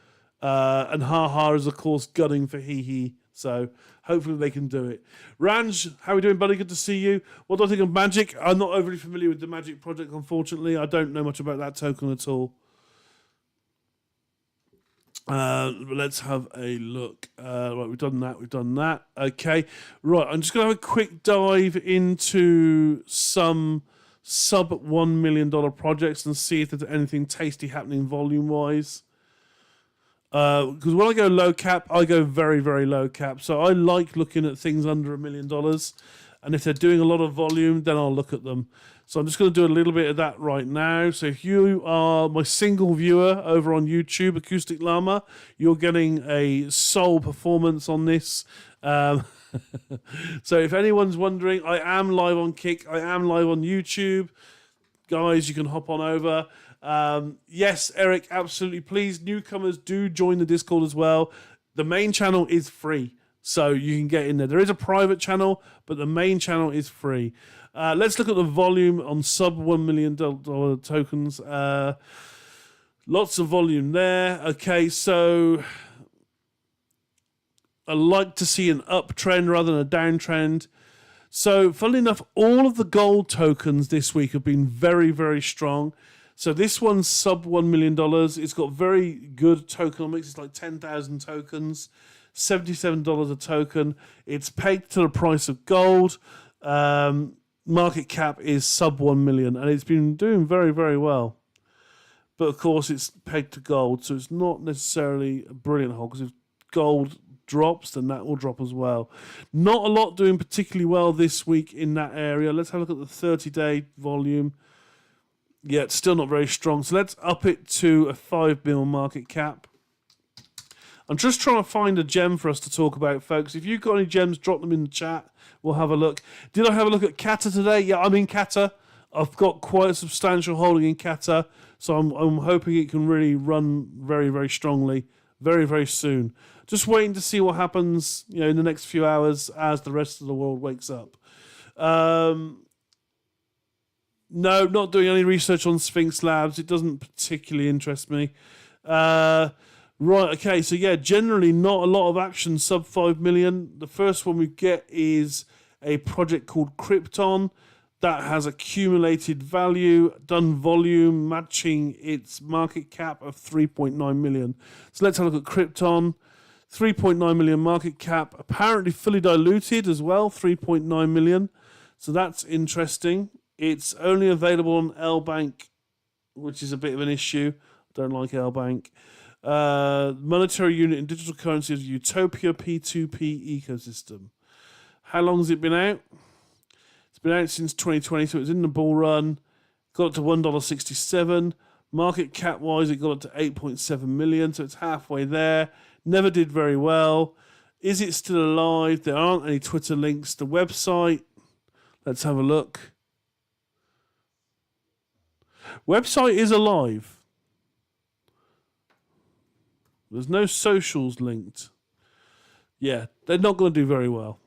A: And Haha is, of course, gunning for He. So hopefully they can do it. Ranj, how are we doing, buddy? Good to see you. What do I think of Magic? I'm not overly familiar with the Magic project, unfortunately. I don't know much about that token at all. Let's have a look. Right, we've done that. Okay. Right, I'm just going to have a quick dive into some sub $1 million projects and see if there's anything tasty happening volume-wise. Because when I go low cap, I go very, very low cap. So I like looking at things under $1 million. And if they're doing a lot of volume, then I'll look at them. So I'm just going to do a little bit of that right now. So if you are my single viewer over on YouTube, Acoustic Llama, you're getting a sole performance on this. So if anyone's wondering, I am live on Kick. I am live on YouTube. Guys, you can hop on over. Yes, Eric, absolutely. Please, newcomers, do join the Discord as well. The main channel is free, so you can get in there. There is a private channel, but the main channel is free. Let's look at the volume on sub $1 million tokens. Lots of volume there. Okay, so I like to see an uptrend rather than a downtrend. So, funnily enough, all of the gold tokens this week have been very, very strong. So this one's sub $1 million. It's got very good tokenomics. It's like 10,000 tokens, $77 a token. It's pegged to the price of gold. Market cap is sub 1 million, and it's been doing very, very well. But of course, it's pegged to gold, so it's not necessarily a brilliant hold, because if gold drops, then that will drop as well. Not a lot doing particularly well this week in that area. Let's have a look at the 30-day volume. Yeah, it's still not very strong. So let's up it to a 5 mil market cap. I'm just trying to find a gem for us to talk about, folks. If you've got any gems, drop them in the chat. We'll have a look. Did I have a look at Kata today? Yeah, I'm in Kata. I've got quite a substantial holding in Kata. So I'm hoping it can really run very, very strongly very, very soon. Just waiting to see what happens, in the next few hours as the rest of the world wakes up. No, not doing any research on Sphinx Labs. It doesn't particularly interest me. Right, okay, so yeah, generally not a lot of action sub 5 million. The first one we get is a project called Krypton that has accumulated value, done volume, matching its market cap of 3.9 million. So let's have a look at Krypton. 3.9 million market cap, apparently fully diluted as well, 3.9 million. So that's interesting. It's only available on L-Bank, which is a bit of an issue. Don't like L-Bank. Monetary unit in digital currency is Utopia P2P ecosystem. How long has it been out? been out since 2020, so it was in the bull run. Got up to $1.67. Market cap wise, it got up to 8.7 million, so it's halfway there. Never did very well. Is it still alive? There aren't any Twitter links. The website, let's have a look. Website is alive. There's no socials linked. Yeah, they're not going to do very well.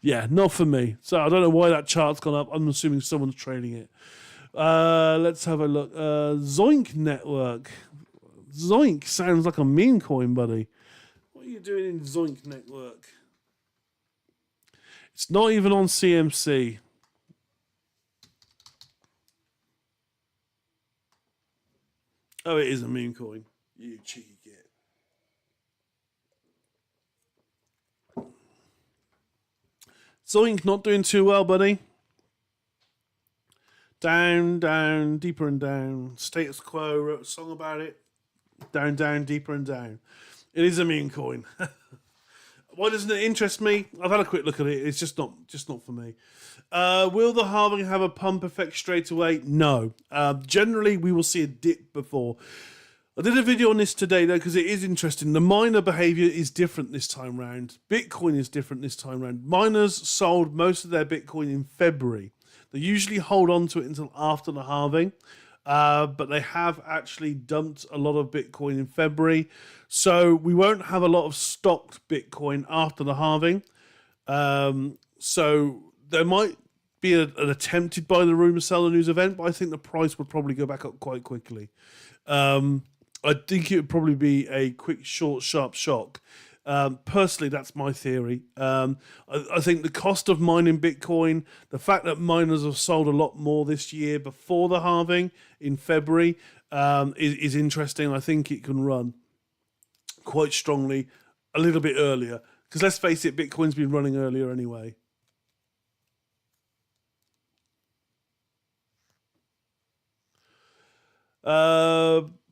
A: Yeah, not for me. So I don't know why that chart's gone up. I'm assuming someone's trading it. Let's have a look. Zoink Network. Zoink sounds like a meme coin, buddy. What are you doing in Zoink Network? It's not even on CMC. Oh, it is a meme coin. You cheeky git. Zoink not doing too well, buddy. Down, down, deeper and down. Status Quo wrote a song about it. Down, down, deeper and down. It is a meme coin. Why doesn't it interest me? I've had a quick look at it. It's just not for me. Will the halving have a pump effect straight away? No. Generally, we will see a dip before. I did a video on this today, though, because it is interesting. The miner behavior is different this time round. Bitcoin is different this time round. Miners sold most of their Bitcoin in February. They usually hold on to it until after the halving, but they have actually dumped a lot of Bitcoin in February. So we won't have a lot of stocked Bitcoin after the halving. So there might be an attempt to buy the rumor sell the news event, but I think the price would probably go back up quite quickly. I think it would probably be a quick, short, sharp shock. Personally, that's my theory. I think the cost of mining Bitcoin, the fact that miners have sold a lot more this year before the halving in February is interesting. I think it can run quite strongly a little bit earlier. Because let's face it, Bitcoin's been running earlier anyway.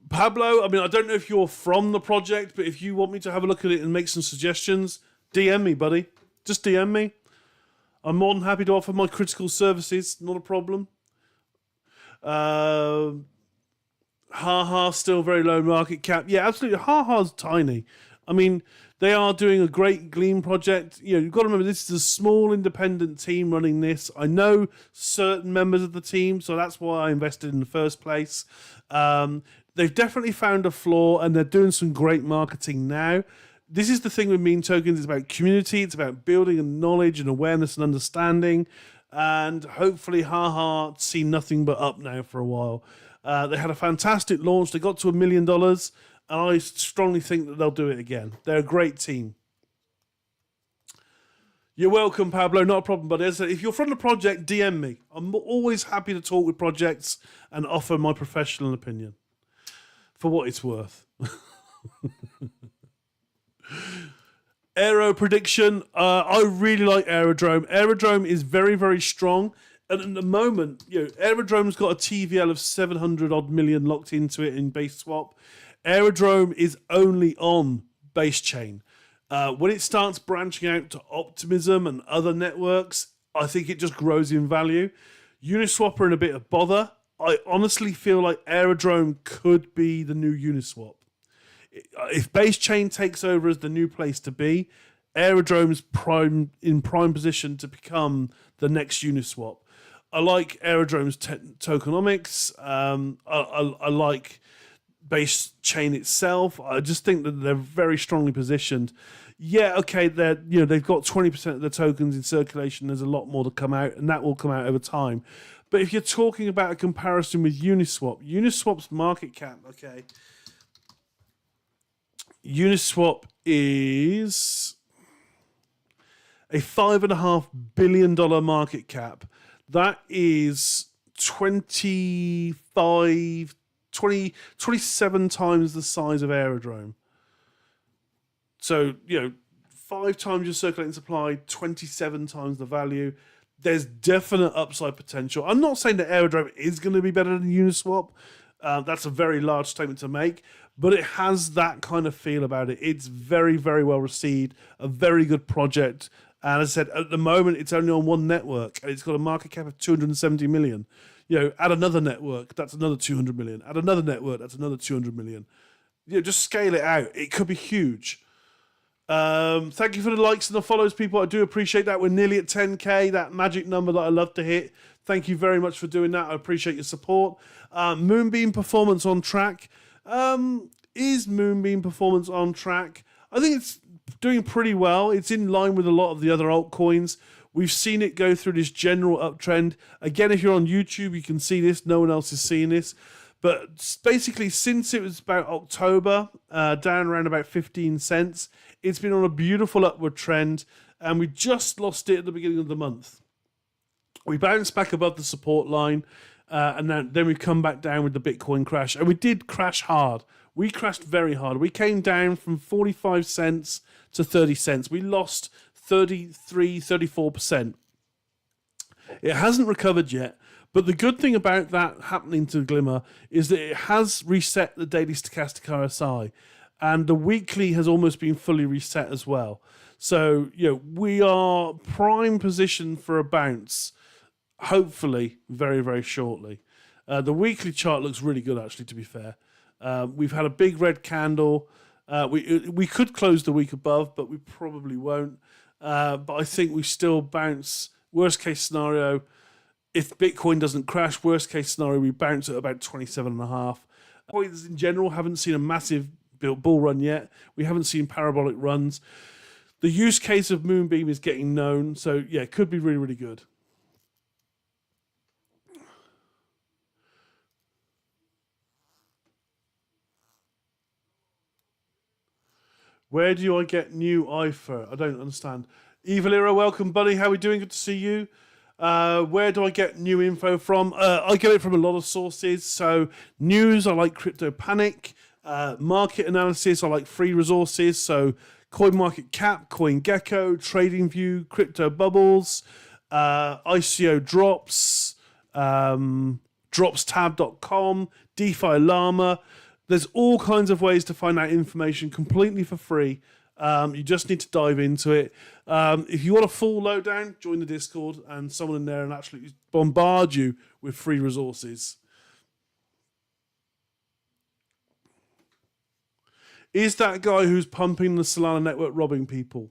A: Pablo, I mean, I don't know if you're from the project, but if you want me to have a look at it and make some suggestions, DM me, buddy. Just DM me. I'm more than happy to offer my critical services. Not a problem. Haha, still very low market cap. Yeah, absolutely. Haha's tiny. I mean, they are doing a great Gleam project. You know, you've got to remember this is a small independent team running this. I know certain members of the team, so that's why I invested in the first place. They've definitely found a flaw, and they're doing some great marketing now. This is the thing with meme tokens. It's about community. It's about building and knowledge and awareness and understanding. And hopefully, Haha see nothing but up now for a while. They had a fantastic launch. They got to $1 million. And I strongly think that they'll do it again. They're a great team. You're welcome, Pablo. Not a problem, buddy. As I said, if you're from the project, DM me. I'm always happy to talk with projects and offer my professional opinion. For what it's worth. Aero prediction. I really like Aerodrome. Aerodrome is very, very strong. And at the moment, you know, Aerodrome's got a TVL of 700 odd million locked into it in base swap. Aerodrome is only on base chain. When it starts branching out to Optimism and other networks, I think it just grows in value. Uniswap are in a bit of bother. I honestly feel like Aerodrome could be the new Uniswap. If base chain takes over as the new place to be, Aerodrome's in prime position to become the next Uniswap. I like Aerodrome's tokenomics. I like base chain itself. I just think that they're very strongly positioned. Yeah, okay, they've got 20% of the tokens in circulation. There's a lot more to come out, and that will come out over time. But if you're talking about a comparison with Uniswap, Uniswap's market cap, okay. Uniswap is a $5.5 billion market cap. That is 27 times the size of Aerodrome. So, 5 times your circulating supply, 27 times the value. There's definite upside potential. I'm not saying that Aerodrome is going to be better than Uniswap. That's a very large statement to make. But it has that kind of feel about it. It's very, very well received. A very good project. And as I said, at the moment, it's only on one network, and it's got a market cap of 270 million. Add another network, that's another 200 million. Add another network, that's another 200 million. Just scale it out. It could be huge. Thank you for the likes and the follows, people. I do appreciate that. We're nearly at 10k, that magic number that I love to hit. Thank you very much for doing that. I appreciate your support. Moonbeam performance on track. Is Moonbeam performance on track? I think it's doing pretty well. It's in line with a lot of the other altcoins. We've seen it go through this general uptrend. Again, if you're on YouTube, you can see this. No one else is seeing this. But basically, since it was about October, down around about 15 cents, it's been on a beautiful upward trend, and we just lost it at the beginning of the month. We bounced back above the support line, and then we've come back down with the Bitcoin crash. And we did crash hard. We crashed very hard. We came down from 45 cents to 30 cents. We lost 33, 34%. It hasn't recovered yet. But the good thing about that happening to Glimmer is that it has reset the daily stochastic RSI, and the weekly has almost been fully reset as well. So, we are prime position for a bounce, hopefully very, very shortly. The weekly chart looks really good, actually, to be fair. We've had a big red candle. We could close the week above, but we probably won't. But I think we still bounce. Worst case scenario, if Bitcoin doesn't crash, worst case scenario, we bounce at about 27.5. Coins in general haven't seen a massive bull run yet. We haven't seen parabolic runs. The use case of Moonbeam is getting known. So, yeah, it could be really, really good. Where do I get new IFA? I don't understand. Evil Era, welcome, buddy. How are we doing? Good to see you. Where do I get new info from? I get it from a lot of sources. So news, I like Crypto Panic. Market analysis, I like free resources. So CoinMarketCap, CoinGecko, TradingView, Crypto Bubbles, ICO Drops, dropstab.com, DeFi Llama. There's all kinds of ways to find out information completely for free. You just need to dive into it. If you want a full lowdown, join the Discord, and someone in there and actually bombard you with free resources. Is that guy who's pumping the Solana network robbing people?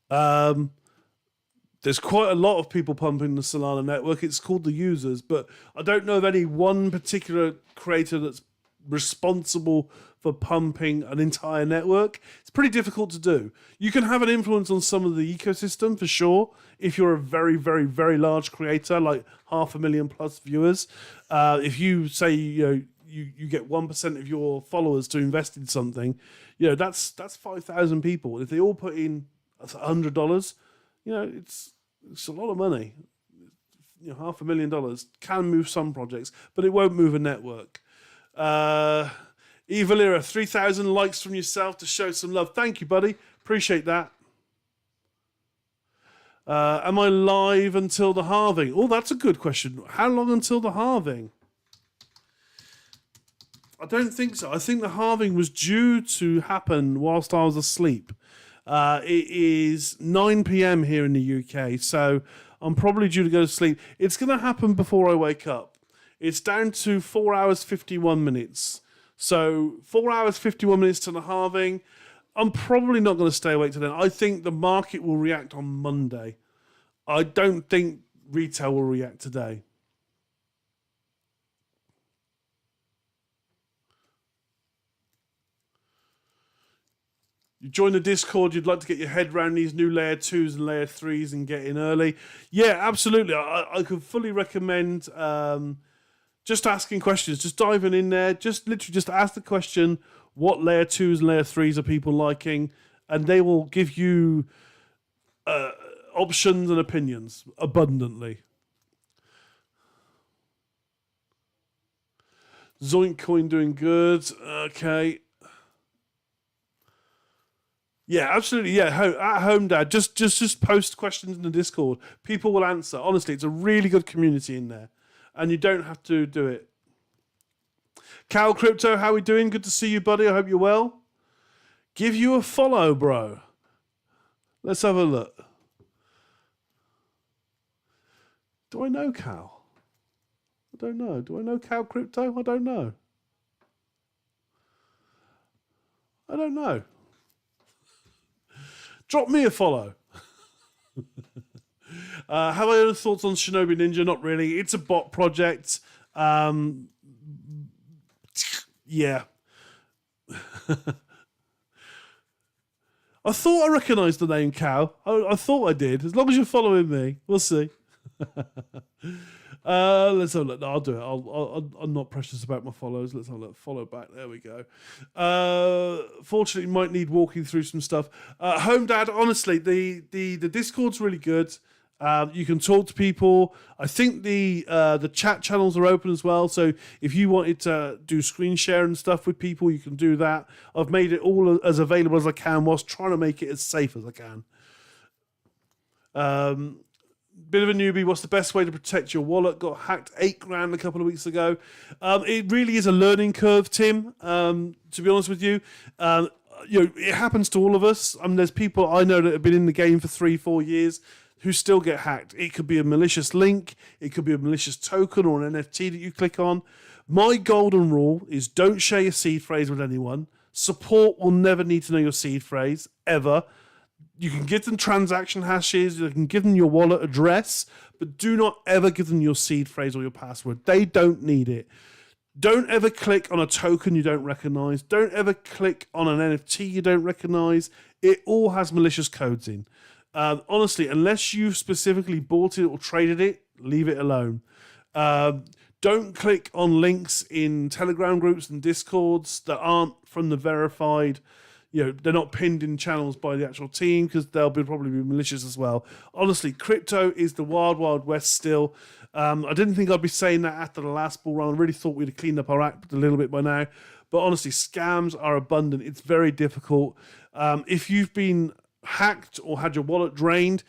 A: There's quite a lot of people pumping the Solana network. It's called the users, but I don't know of any one particular creator that's responsible for pumping an entire network. It's pretty difficult to do. You can have an influence on some of the ecosystem for sure if you're a very, very, very large creator, like 500,000 plus viewers. If you say you get 1% of your followers to invest in something, that's 5,000 people. If they all put in $100, it's a lot of money. $500,000 can move some projects, but it won't move a network. Evil Era, 3,000 likes from yourself to show some love. Thank you, buddy. Appreciate that. Am I live until the halving? Oh, that's a good question. How long until the halving? I don't think so. I think the halving was due to happen whilst I was asleep. It is 9 p.m. here in the UK, so I'm probably due to go to sleep. It's going to happen before I wake up. It's down to 4 hours, 51 minutes. So 4 hours, 51 minutes to the halving. I'm probably not going to stay awake till then. I think the market will react on Monday. I don't think retail will react today. You join the Discord, you'd like to get your head around these new layer 2s and layer 3s and get in early. Yeah, absolutely. I could fully recommend just asking questions, just diving in there, just ask the question, what layer 2s and layer 3s are people liking? And they will give you options and opinions abundantly. Zoink Coin doing good. Okay. Yeah, absolutely. Yeah, at home, Dad. Just post questions in the Discord. People will answer. Honestly, it's a really good community in there, and you don't have to do it. Cal Crypto, how we doing? Good to see you, buddy. I hope you're well. Give you a follow, bro. Let's have a look. Do I know Cal? I don't know. Do I know Cal Crypto? I don't know. I don't know. Drop me a follow. Have I other thoughts on Shinobi Ninja? Not really. It's a bot project. Yeah. I thought I recognised the name Cow. I thought I did. As long as you're following me, we'll see. Let's have a look. No, I'll do it. I'm not precious about my follows. Let's have a look. Follow back. There we go. Fortunately, might need walking through some stuff. Home Dad, honestly, the Discord's really good. You can talk to people. I think the chat channels are open as well. So if you wanted to do screen share and stuff with people, you can do that. I've made it all as available as I can whilst trying to make it as safe as I can. Bit of a newbie. What's the best way to protect your wallet? Got hacked $8,000 a couple of weeks ago. It really is a learning curve, Tim. To be honest with you, it happens to all of us. There's people I know that have been in the game for 3-4 years who still get hacked. It could be a malicious link. It could be a malicious token or an NFT that you click on. My golden rule is don't share your seed phrase with anyone. Support will never need to know your seed phrase, ever. You can give them transaction hashes. You can give them your wallet address, but do not ever give them your seed phrase or your password. They don't need it. Don't ever click on a token you don't recognize. Don't ever click on an NFT you don't recognize. It all has malicious codes in. Honestly, unless you've specifically bought it or traded it, leave it alone. Don't click on links in Telegram groups and Discords that aren't from the verified, they're not pinned in channels by the actual team because they'll probably be malicious as well. Honestly, crypto is the wild, wild west still. I didn't think I'd be saying that after the last bull run. I really thought we'd have cleaned up our act a little bit by now. But honestly, scams are abundant. It's very difficult. If you've been hacked or had your wallet drained,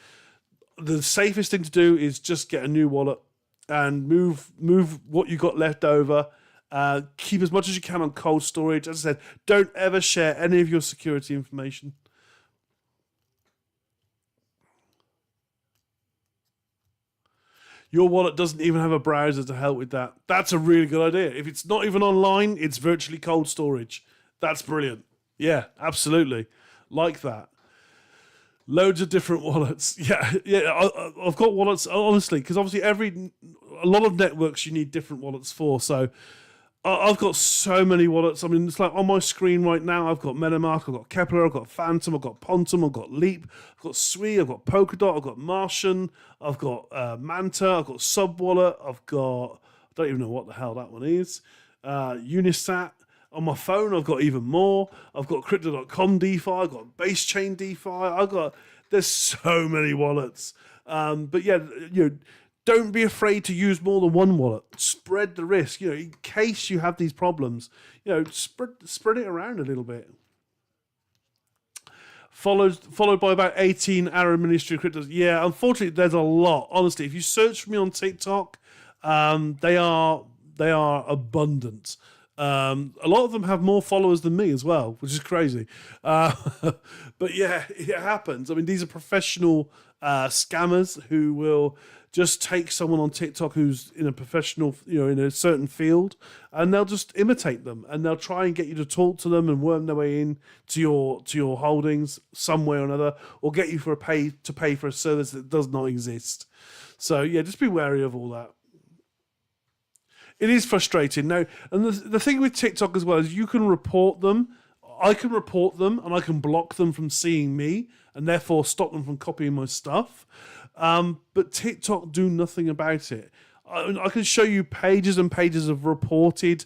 A: the safest thing to do is just get a new wallet and move what you got left over. Keep as much as you can on cold storage. As I said, don't ever share any of your security information. Your wallet doesn't even have a browser to help with that. That's a really good idea. If it's not even online, it's virtually cold storage. That's brilliant. Yeah, absolutely. Like that. Loads of different wallets. Yeah. I've got wallets, honestly, because obviously a lot of networks you need different wallets for. So I've got so many wallets. It's like on my screen right now, I've got MetaMask, I've got Kepler, I've got Phantom, I've got Pontum, I've got Leap, I've got Sui, I've got Polkadot, I've got Martian, I've got Manta, I've got Sub Wallet, I've got, I don't even know what the hell that one is, Unisat. On my phone, I've got even more. I've got Crypto.com DeFi. I've got Base Chain DeFi. There's so many wallets. But yeah, don't be afraid to use more than one wallet. Spread the risk. In case you have these problems, spread it around a little bit. Followed by about 18 Arab Ministry of Cryptos. Yeah, unfortunately, there's a lot. Honestly, if you search for me on TikTok, they are abundant. A lot of them have more followers than me as well, which is crazy. But yeah, it happens. These are professional scammers who will just take someone on TikTok who's in a professional, in a certain field, and they'll just imitate them, and they'll try and get you to talk to them and worm their way in to your holdings some way or another, or get you to pay for a service that does not exist. So yeah, just be wary of all that. It is frustrating. Now, and the thing with TikTok as well is you can report them. I can report them, and I can block them from seeing me, and therefore stop them from copying my stuff. But TikTok do nothing about it. I can show you pages and pages of reported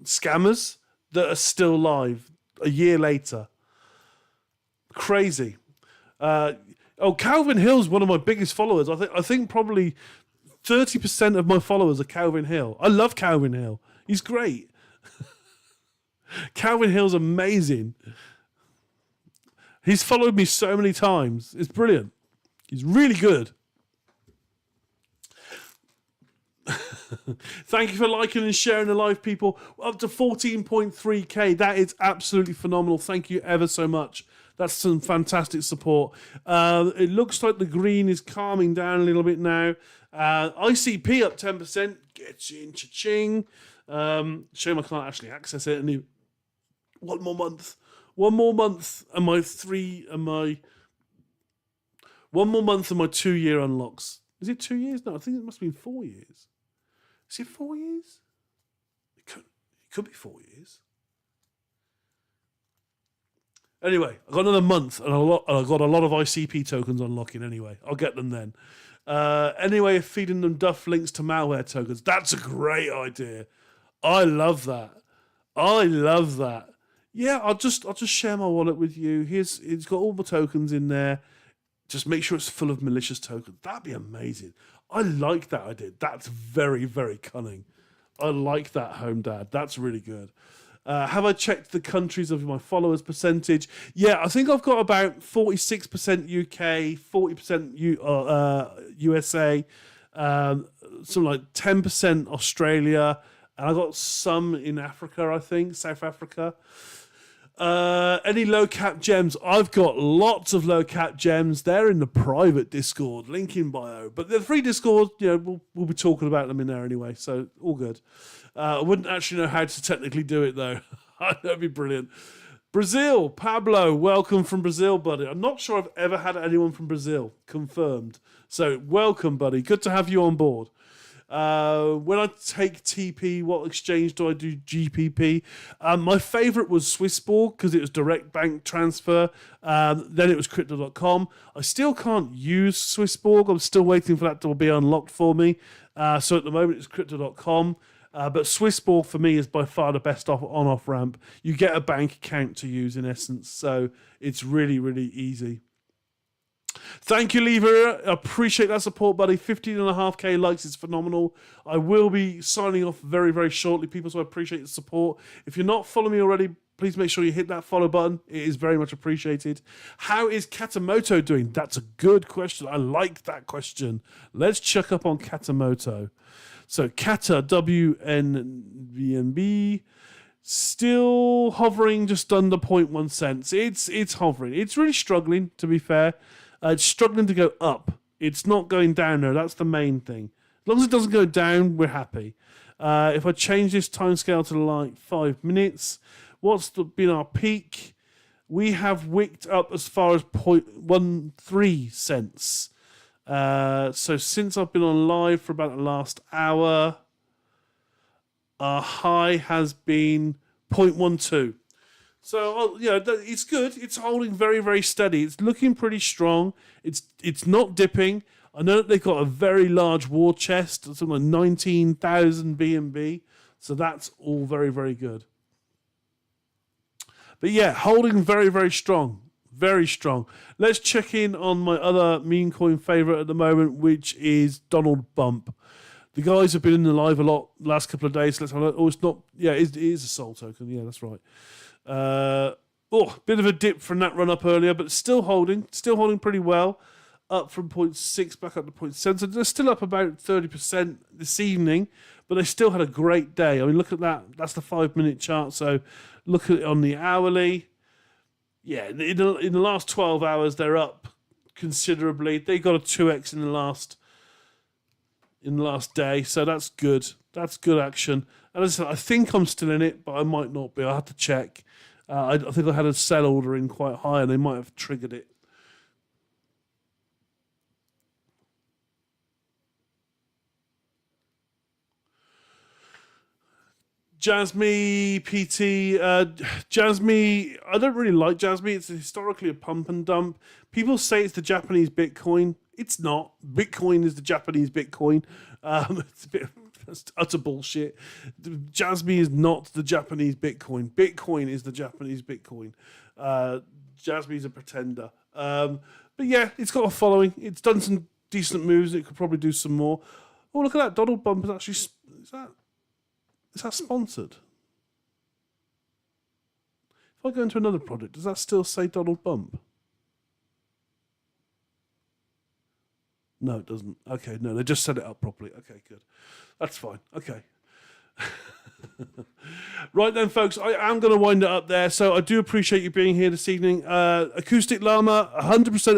A: scammers that are still live a year later. Crazy. Calvin Hill's one of my biggest followers. I think probably 30% of my followers are Calvin Hill. I love Calvin Hill. He's great. Calvin Hill's amazing. He's followed me so many times. It's brilliant. He's really good. Thank you for liking and sharing the live, people. Up to 14.3k. That is absolutely phenomenal. Thank you ever so much. That's some fantastic support. It looks like the green is calming down a little bit now. ICP up 10%. Get you in cha-ching. Shame I can't actually access it. One more month. One more month and my 2-year unlocks. Is it 2 years? No, I think it must have been 4 years. Is it 4 years? It could be 4 years. Anyway, I got another month and I got a lot of ICP tokens unlocking anyway. I'll get them then. Anyway, feeding them duff links to malware tokens. That's a great idea. I love that. Yeah, I'll just share my wallet with you. It's got all the tokens in there. Just make sure it's full of malicious tokens. That'd be amazing. I like that idea. That's very, very cunning. I like that, Home Dad. That's really good. Have I checked the countries of my followers percentage? Yeah, I think I've got about 46% UK, 40% USA, something like 10% Australia, and I got some in Africa, I think, South Africa. Any low cap gems? I've got lots of low cap gems. They're in the private Discord, link in bio. But the free Discord, we'll be talking about them in there anyway, so all good. I wouldn't actually know how to technically do it though. That'd be brilliant. Brazil, Pablo, welcome from Brazil, buddy. I'm not sure I've ever had anyone from Brazil confirmed. So welcome, buddy. Good to have you on board. When I take TP, what exchange do I do GPP? My favourite was Swissborg because it was direct bank transfer. Then it was Crypto.com. I still can't use Swissborg. I'm still waiting for that to be unlocked for me. So at the moment it's Crypto.com. But Swissborg for me is by far the best on-off ramp. You get a bank account to use in essence. So it's really, really easy. Thank you, Lever. Appreciate that support, buddy. 15.5k likes is phenomenal. I will be signing off very, very shortly, people, so I appreciate the support. If you're not following me already, please make sure you hit that follow button. It is very much appreciated. How is Katamoto doing? That's a good question. I like that question. Let's check up on Katamoto. So, Kata, WNBNB, still hovering just under 0.1 cents. It's hovering. It's really struggling, to be fair. It's struggling to go up. It's not going down there. That's the main thing. As long as it doesn't go down, we're happy. If I change this timescale to like 5 minutes, what's been our peak? We have wicked up as far as 0.13 cents. So since I've been on live for about the last hour, our high has been 0.12. So, it's good. It's holding very, very steady. It's looking pretty strong. It's not dipping. I know that they've got a very large war chest, something like 19,000 BNB. So that's all very, very good. But yeah, holding very, very strong. Very strong. Let's check in on my other meme coin favorite at the moment, which is Donald Bump. The guys have been in the live a lot the last couple of days. Let's have a look. Oh, it's not. Yeah, it is a Sol token. Yeah, that's right. Bit of a dip from that run up earlier, but still holding pretty well. Up from 0.6 back up to 0.7. So they're still up about 30% this evening, but they still had a great day. I mean, look at that. That's the 5-minute chart. So look at it on the hourly. Yeah, in the last 12 hours, they're up considerably. They got a 2x in the last day, so that's good. That's good action. And as I said, I think I'm still in it, but I might not be. I have to check. I think I had a sell order in quite high, and they might have triggered it. Jasmy PT, Jasmy, I don't really like Jasmy. It's historically a pump and dump. People say it's the Japanese Bitcoin. It's not. Bitcoin is the Japanese Bitcoin. That's utter bullshit. Jasmy is not the Japanese Bitcoin. Bitcoin is the Japanese Bitcoin. Jasmy is a pretender. But yeah, it's got a following. It's done some decent moves. It could probably do some more. Oh, look at that. Donald Bump is actually... Is that sponsored? If I go into another project, does that still say Donald Bump? No, it doesn't. Okay, no, they just set it up properly. Okay, good. That's fine. Okay. Right then, folks, I am going to wind it up there. So I do appreciate you being here this evening. Acoustic Llama, 100% appreciate